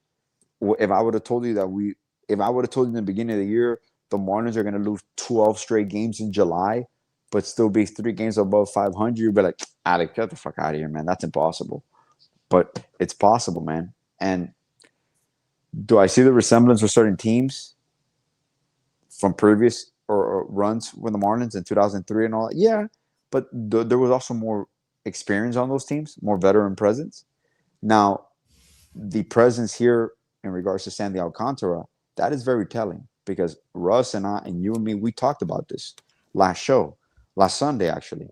If I would have told you in the beginning of the year, the Marlins are going to lose 12 straight games in July, but still be 3 games above 500, you'd be like, Alex, get the fuck out of here, man. That's impossible. But it's possible, man. And do I see the resemblance with certain teams from previous or runs with the Marlins in 2003 and all that? Yeah. But there was also more experience on those teams, more veteran presence. Now, the presence here in regards to Sandy Alcantara, that is very telling, because Russ and I and you and me, we talked about this last Sunday, actually.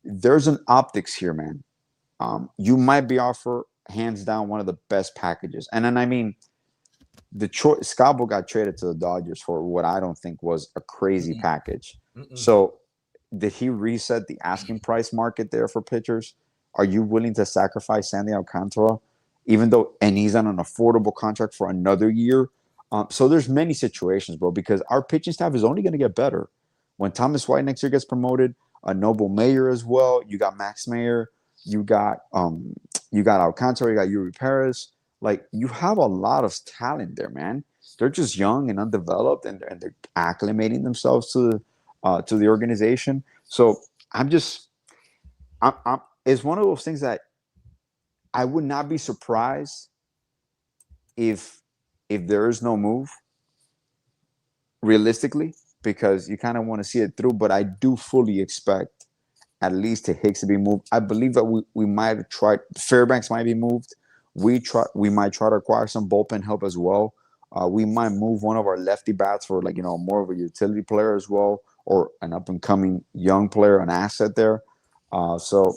There's an optics here, man. You might be offered, hands down, one of the best packages. And then, I mean, Scabo got traded to the Dodgers for what I don't think was a crazy package. So did he reset the asking price market there for pitchers? Are you willing to sacrifice Sandy Alcantara, and he's on an affordable contract for another year? So there's many situations, bro, because our pitching staff is only going to get better. When Thomas White next year gets promoted, Noble Mayer as well. You got Max Mayer. You got Alcantara. You got Yuri Perez. Like, you have a lot of talent there, man. They're just young and undeveloped, and they're acclimating themselves to the organization. So it's one of those things that I would not be surprised if there is no move, realistically, because you kind of want to see it through. But I do fully expect at least to Hicks to be moved. I believe that we might have tried. Fairbanks might be moved. We might try to acquire some bullpen help as well. We might move one of our lefty bats for, like, more of a utility player as well, or an up and coming young player, an asset there. So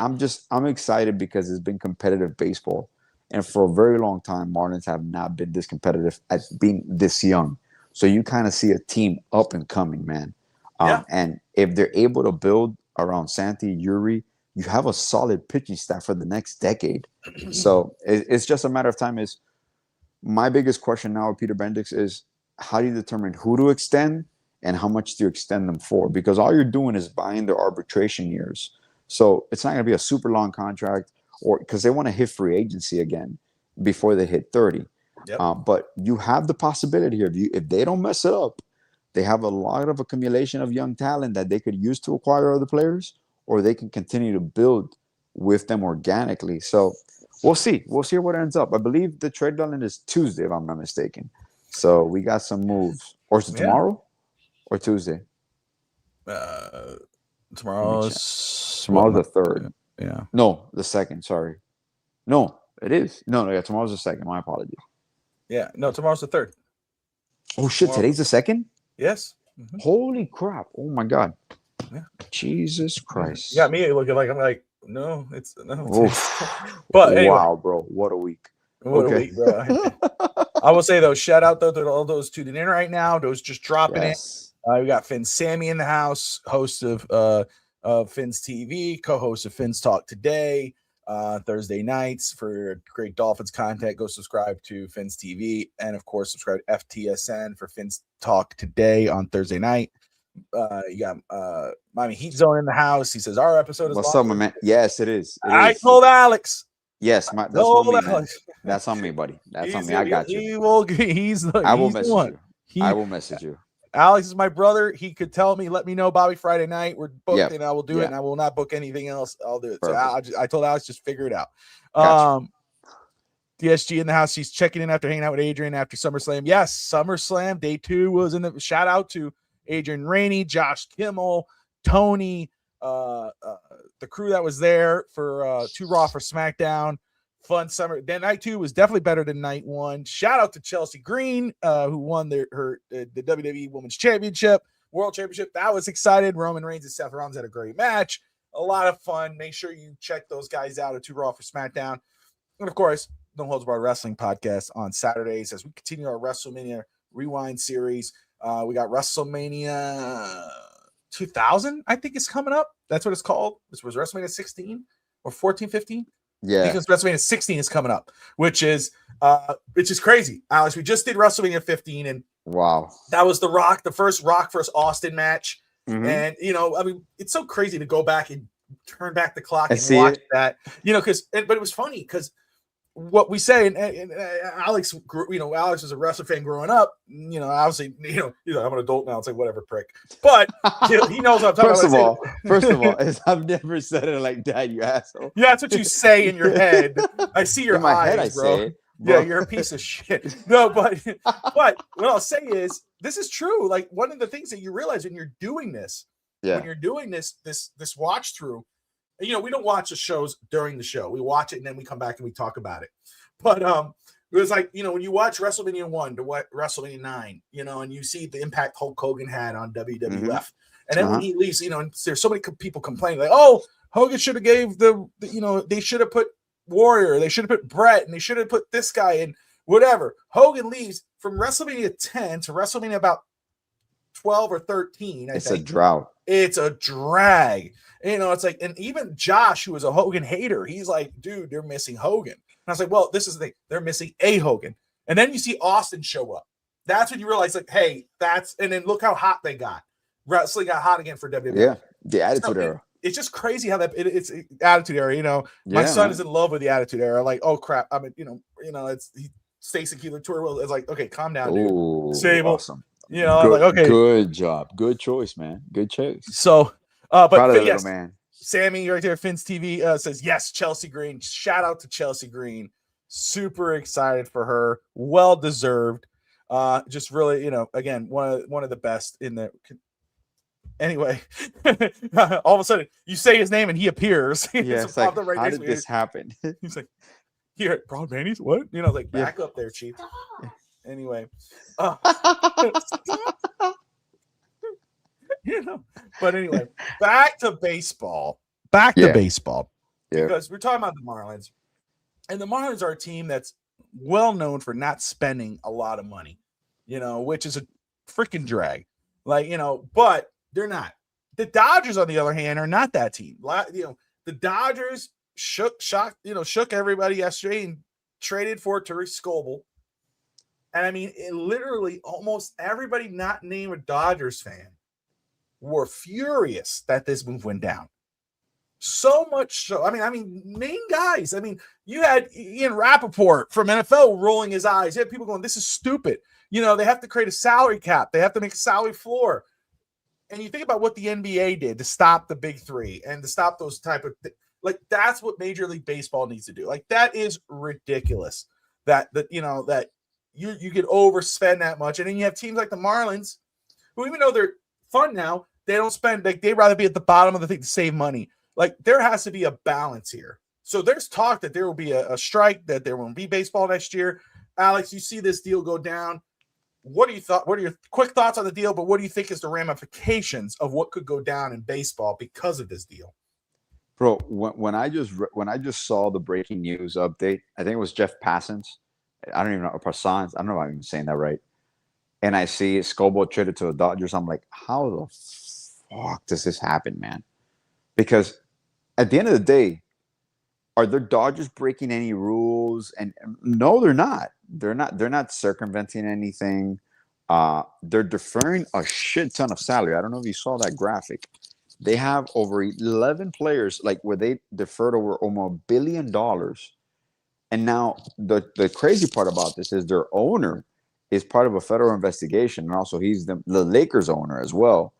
I'm excited because it's been competitive baseball, and for a very long time, Marlins have not been this competitive at being this young. So you kind of see a team up and coming, man. And if they're able to build around Santi, Yuri, you have a solid pitching staff for the next decade. So it's just a matter of time. My biggest question now with Peter Bendix is, how do you determine who to extend and how much do you extend them for? Because all you're doing is buying their arbitration years. So it's not going to be a super long contract, or because they want to hit free agency again before they hit 30. Yep. But you have the possibility here. If they don't mess it up, they have a lot of accumulation of young talent that they could use to acquire other players, or they can continue to build with them organically. So we'll see. We'll see what ends up. I believe the trade deadline is Tuesday, if I'm not mistaken. So we got some moves. Or is it tomorrow or Tuesday? Tomorrow's the 3rd. Yeah. No, the 2nd. Sorry. No, it is. No, yeah, tomorrow's the 2nd. My apologies. Yeah. No, tomorrow's the 3rd. Oh, shit. Today's the 2nd? Yes. Holy crap. Oh, my God. Yeah. Jesus Christ. You got me looking like, I'm like, no, it's no. But anyway. Wow, bro. What a week. What a week, bro. I will say though, shout out though to all those tuning in right now. Those just dropping it. We got Finn Sammy in the house, host of Finn's TV, co-host of Finn's Talk Today. Thursday nights for great Dolphins content. Go subscribe to Finn's TV, and of course subscribe to FTSN for Finn's Talk Today on Thursday night. You got Miami Heat Zone in the house. He says our episode is what's up, my man? Yes, it is. I told Alex. Yes, that's on me, man. That's on me, buddy. That's on me. I got you. I will message you. I will message you. Alex is my brother. He could tell me, let me know, Bobby, Friday night. We're booked, and I will do it, and I will not book anything else. I'll do it. Perfect. So I told Alex, just figure it out. Gotcha. DSG in the house. She's checking in after hanging out with Adrian after SummerSlam. Yes, SummerSlam Day 2 was in the shout out to Adrian Rainey, Josh Kimmel, Tony, the crew that was there for 2 Raw for SmackDown. Fun summer. Then night 2 was definitely better than night 1. Shout out to Chelsea Green, who won the WWE Women's Championship, World Championship. That was excited. Roman Reigns and Seth Rollins had a great match. A lot of fun. Make sure you check those guys out at 2 Raw for SmackDown. And of course, No Holds Barred Wrestling podcast on Saturdays as we continue our WrestleMania Rewind series. We got WrestleMania 2000, I think, is coming up. That's what it's called. This was WrestleMania 16 or 14, 15. Yeah, because WrestleMania 16 is coming up, which is crazy. Alex, we just did WrestleMania 15, and wow, that was the first Rock versus Austin match. Mm-hmm. And I mean, it's so crazy to go back and turn back the clock and watch that. But it was funny because what we say, and Alex, Alex was a wrestler fan growing up. Obviously, I'm an adult now. It's like whatever, prick. But he knows what I'm talking about. First of all, I've never said it like that, you asshole. Yeah, that's what you say in your head. I see your eyes, bro. Say it, bro. Yeah, you're a piece of shit. No, but what I'll say is this is true. Like one of the things that you realize when you're doing this, this watch through. We don't watch the shows during the show. We watch it and then we come back and we talk about it. But it was like, when you watch WrestleMania 1 to WrestleMania 9, and you see the impact Hulk Hogan had on WWF. Mm-hmm. And then when he leaves, and there's so many people complaining like, oh, Hogan should have gave they should have put Warrior, they should have put Brett, and they should have put this guy in whatever. Hogan leaves from WrestleMania 10 to WrestleMania about 12 or 13. It's a drought. It's a drag. It's like, and even Josh, who was a Hogan hater, he's like, dude, they're missing Hogan. And I was like, well, this is the thing. They're missing a Hogan. And then you see Austin show up. That's when you realize, like, hey, and then look how hot they got. Wrestling got hot again for WWE. Yeah, the Attitude Era. It's just crazy how it's Attitude Era. My son is in love with the Attitude Era. Like, oh crap, I mean, it's Stacy Keibler tour. It's like, okay, calm down, dude. Ooh, Sable. Awesome. Like, okay, good job, good choice, man, good choice. So, but yes, man. Sammy right there, Finn's TV says yes, Chelsea Green. Shout out to Chelsea Green. Super excited for her. Well deserved. Just really, again, one of the best in the. Anyway, all of a sudden you say his name and he appears. Yeah, it's like, how did this happen? He's like, here, Broad Manny's what? Like back up there, Chief. Anyway, but anyway, back to baseball. Because we're talking about the Marlins, and the Marlins are a team that's well known for not spending a lot of money, which is a freaking drag. But they're not. The Dodgers, on the other hand, are not that team. The Dodgers shook everybody yesterday and traded for Tariq Skubal. And I mean, literally almost everybody not named a Dodgers fan were furious that this move went down. So much so. I mean, main guys. I mean, you had Ian Rappaport from NFL rolling his eyes. You had people going, this is stupid. They have to create a salary cap. They have to make a salary floor. And you think about what the NBA did to stop the big three and to stop those type of like, that's what Major League Baseball needs to do. Like, that is ridiculous that you could overspend that much. And then you have teams like the Marlins, who, even though they're fun now, they don't spend, like, they'd rather be at the bottom of the thing to save money. Like, there has to be a balance here. So there's talk that there will be a strike, that there won't be baseball next year. Alex, you see this deal go down. What are your quick thoughts on the deal? But what do you think is the ramifications of what could go down in baseball because of this deal? Bro, when I just saw the breaking news update, I think it was Jeff Passons, I don't even know, Parsons. I don't know if I'm even saying that right. And I see Scobo traded to the Dodgers. I'm like, how the fuck does this happen, man? Because at the end of the day, are the Dodgers breaking any rules? And no, they're not. They're not. They're not circumventing anything. They're deferring a shit ton of salary. I don't know if you saw that graphic. They have over 11 players, like where they deferred over almost $1 billion. And now the crazy part about this is their owner is part of a federal investigation, and also he's the Lakers owner as well.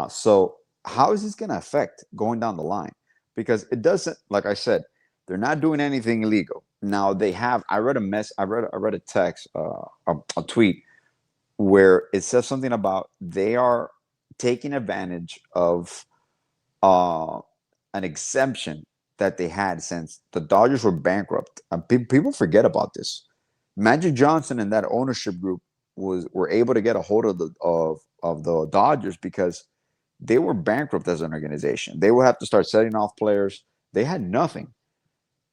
So how is this going to affect going down the line? Because it doesn't, like I said, they're not doing anything illegal. Now they have. I read a text, a tweet where it says something about they are taking advantage of an exemption that they had since the Dodgers were bankrupt. People forget about this. Magic Johnson and that ownership group were able to get a hold of the Dodgers because they were bankrupt as an organization. They would have to start setting off players. They had nothing.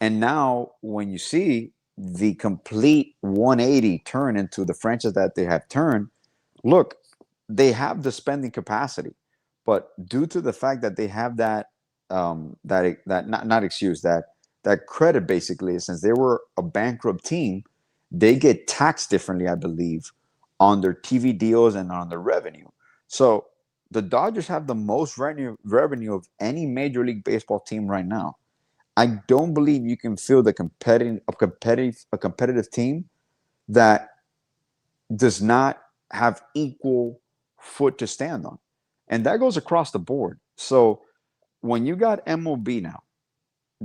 And now when you see the complete 180 turn into the franchise that they have turned, look, they have the spending capacity, but due to the fact that they have that that credit, basically, since they were a bankrupt team, they get taxed differently, I believe, on their TV deals and on their revenue. So the Dodgers have the most revenue of any Major League Baseball team right now. I don't believe you can field a competitive team that does not have equal foot to stand on. And that goes across the board. So when you got MLB now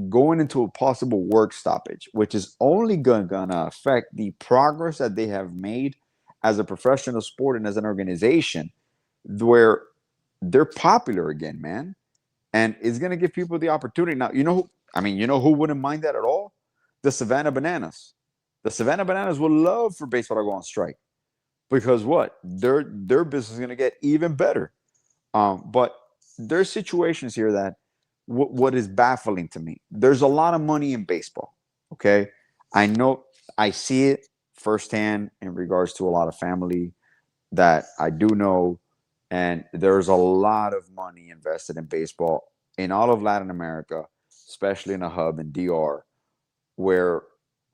going into a possible work stoppage, which is only going to affect the progress that they have made as a professional sport and as an organization, where they're popular again, man. And it's going to give people the opportunity. Now, you know who wouldn't mind that at all? The Savannah Bananas. The Savannah Bananas would love for baseball to go on strike because what? Their business is going to get even better. But there's situations here that what is baffling to me. There's a lot of money in baseball. Okay, I know, I see it firsthand in regards to a lot of family that I do know, and there's a lot of money invested in baseball in all of Latin America, especially in a hub in DR, where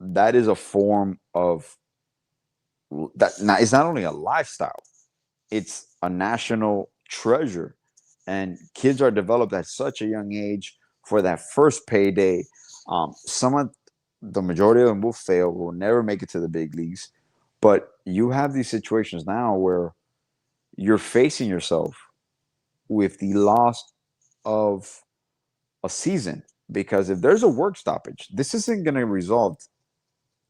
that is a form of that. Now, it's not only a lifestyle, it's a national treasure, and kids are developed at such a young age for that first payday. The majority of them will fail, will never make it to the big leagues, but you have these situations now where you're facing yourself with the loss of a season, because if there's a work stoppage, this isn't going to resolve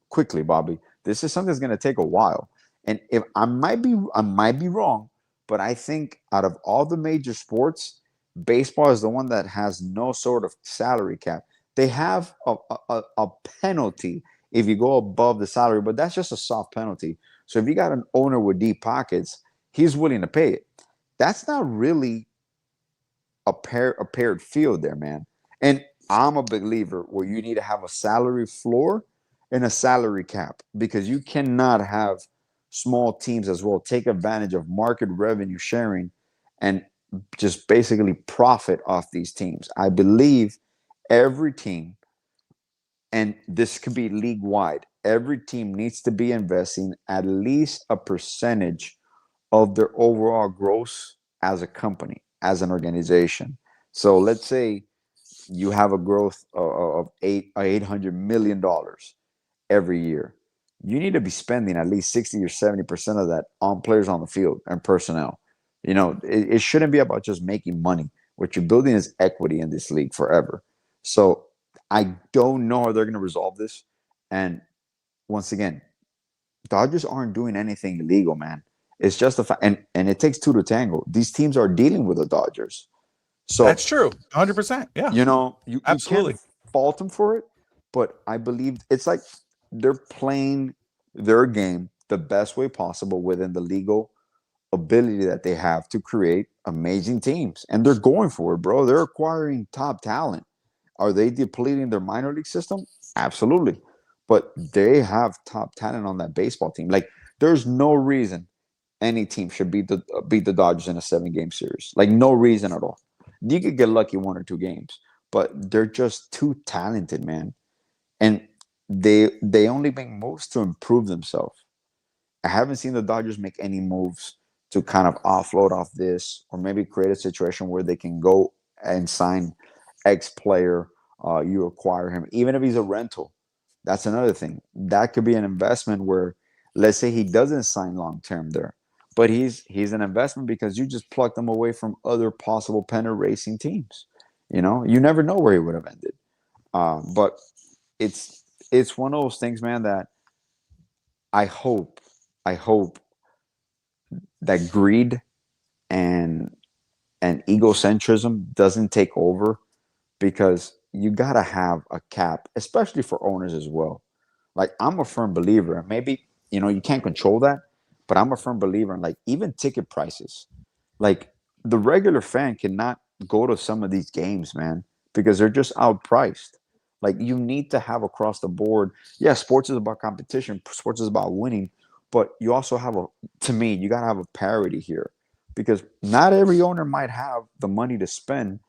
quickly, Bobby. This is something that's going to take a while. And if I might be wrong, but I think out of all the major sports, baseball is the one that has no sort of salary cap. They have a penalty if you go above the salary, but that's just a soft penalty. So if you got an owner with deep pockets, he's willing to pay it. That's not really a paired field there, man. And I'm a believer where you need to have a salary floor and a salary cap, because you cannot have small teams as well take advantage of market revenue sharing and just basically profit off these teams. I believe every team, and this could be league wide, every team needs to be investing at least a percentage of their overall gross as a company, as an organization. So let's say you have a growth of $800 million every year. You need to be spending at least 60 or 70% of that on players on the field and personnel. It shouldn't be about just making money. What you're building is equity in this league forever. So I don't know how they're going to resolve this. And once again, Dodgers aren't doing anything illegal, man. It's just a fact. And it takes two to tango. These teams are dealing with the Dodgers. So that's true. 100%. Yeah. You absolutely can't fault them for it, but I believe it's like they're playing their game the best way possible within the legal ability that they have to create amazing teams. And they're going for it, bro. They're acquiring top talent. Are they depleting their minor league system? Absolutely. but they have top talent on that baseball team. Like, there's no reason any team should beat the Dodgers in a 7-game series. Like, no reason at all. You could get lucky 1 or 2 games, but they're just too talented, man. And they only make moves to improve themselves. I haven't seen the Dodgers make any moves to kind of offload off this, or maybe create a situation where they can go and sign X player. You acquire him, even if he's a rental. That's another thing. That could be an investment where, let's say he doesn't sign long term there, but he's an investment because you just plucked him away from other possible pennant racing teams. You never know where he would have ended. But it's one of those things, man, that I hope that greed and egocentrism doesn't take over, because you gotta have a cap, especially for owners as well. Like, I'm a firm believer, and maybe you can't control that, but I'm a firm believer in, like, even ticket prices. Like, the regular fan cannot go to some of these games, man, because they're just outpriced. Like, you need to have across the board. Yeah, sports is about competition. Sports is about winning, but you also have to me, you gotta have a parity here, because not every owner might have the money to spend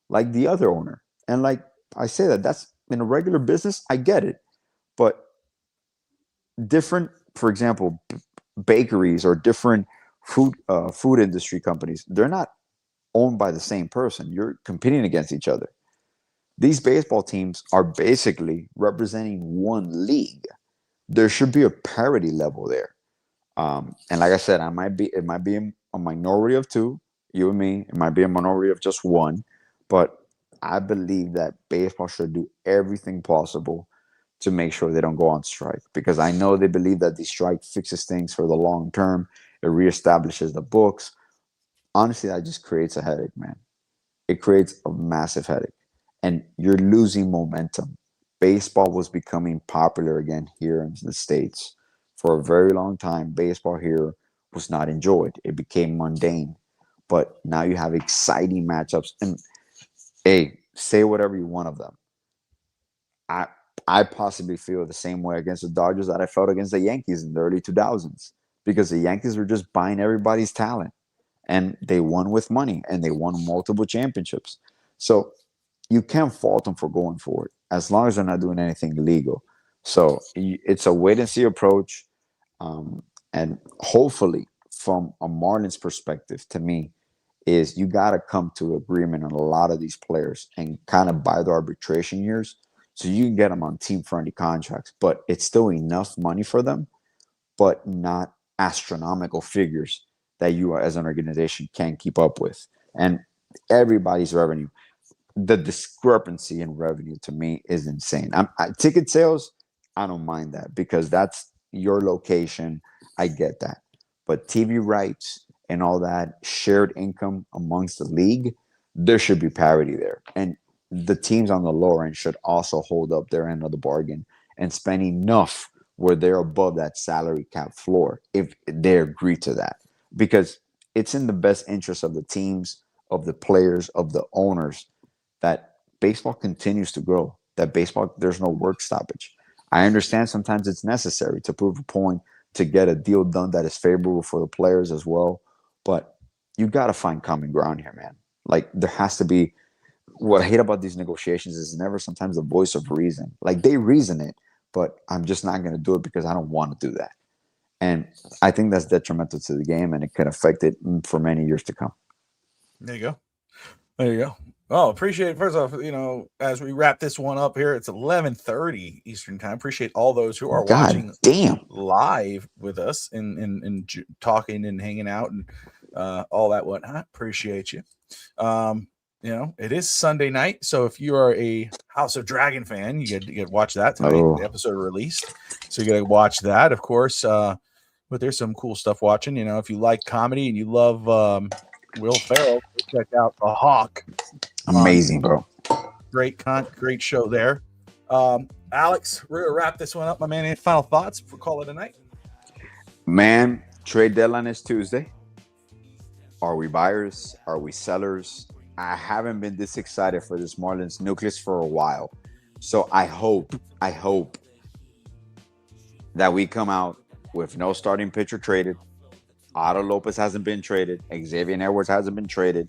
like the other owner. And, like, I say that's in a regular business, I get it, but different, for example, bakeries or different food industry companies, they're not owned by the same person. You're competing against each other. These baseball teams are basically representing one league. There should be a parity level there. And like I said, it might be a minority of two, you and me. It might be a minority of just one, but I believe that baseball should do everything possible to make sure they don't go on strike, because I know they believe that the strike fixes things for the long term. It reestablishes the books. Honestly, that just creates a headache, man. It creates a massive headache, and you're losing momentum. Baseball was becoming popular again here in the States. For a very long time, baseball here was not enjoyed. It became mundane. But now you have exciting matchups. And hey, say whatever you want of them. I I possibly feel the same way against the Dodgers that I felt against the Yankees in the early 2000s, because the Yankees were just buying everybody's talent, and they won with money, and they won multiple championships. So you can't fault them for going for it as long as they're not doing anything illegal. So it's a wait and see approach. Um, and hopefully, from a Marlins perspective, to me, is you got to come to agreement on a lot of these players and kind of buy the arbitration years so you can get them on team friendly contracts. But it's still enough money for them, but not astronomical figures that you as an organization can't keep up with. And everybody's revenue, the discrepancy in revenue to me is insane. Ticket sales, I don't mind that because that's your location. I get that. But TV rights and all that shared income amongst the league, there should be parity there. And the teams on the lower end should also hold up their end of the bargain and spend enough where they're above that salary cap floor if they agree to that. Because it's in the best interest of the teams, of the players, of the owners, that baseball continues to grow, that baseball, there's no work stoppage. I understand sometimes it's necessary to prove a point, to get a deal done that is favorable for the players as well. But you got to find common ground here, man. Like, there has to be. What I hate about these negotiations is never sometimes the voice of reason. Like, they reason it, but I'm just not going to do it because I don't want to do that. And I think that's detrimental to the game, and it could affect it for many years to come. There you go. There you go. Oh, appreciate it. First off, as we wrap this one up here, it's 11:30 Eastern time. Appreciate all those who are watching live with us and talking and hanging out and all that whatnot. Appreciate you. It is Sunday night, so if you are a House of Dragon fan, you get to watch that tonight. The episode released, so you got to watch that, of course. But there's some cool stuff watching. If you like comedy and you love Will Ferrell, check out The Hawk. Amazing, bro. Great show there. Alex, we're gonna wrap this one up, my man. Any final thoughts for call it a night? Man, trade deadline is Tuesday. Are we buyers? Are we sellers? I haven't been this excited for this Marlins nucleus for a while. So I hope that we come out with no starting pitcher traded. Otto Lopez hasn't been traded. Xavier Edwards hasn't been traded.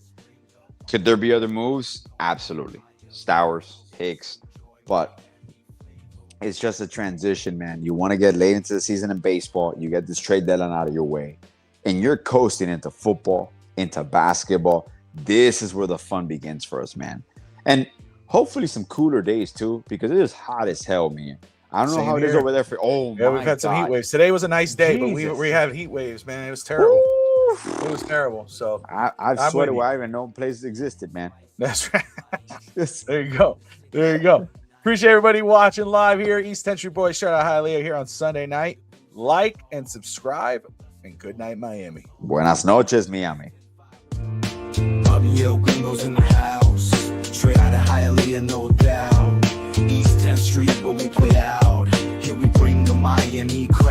Could there be other moves? Absolutely. Stowers, Hicks. But it's just a transition, man. You want to get late into the season in baseball. You get this trade deadline out of your way. And you're coasting into football, into basketball. This is where the fun begins for us, man. And hopefully some cooler days, too, because it is hot as hell, man. I don't know how it is over there for. Oh, yeah, we've had some heat waves. Today was a nice day, but we had heat waves, man. It was terrible. Woo! It was terrible. So I've sweated where I even know places existed, man. That's right. There you go. There you go. Appreciate everybody watching live here. East 10th Street Boys, shout out Hialeah here on Sunday night. Like and subscribe, and good night, Miami. Buenas noches, Miami. Bobby Gringos in the house. Straight out of Hialeah, no doubt. East 10th Street, where we play out. Here we bring the Miami crowd.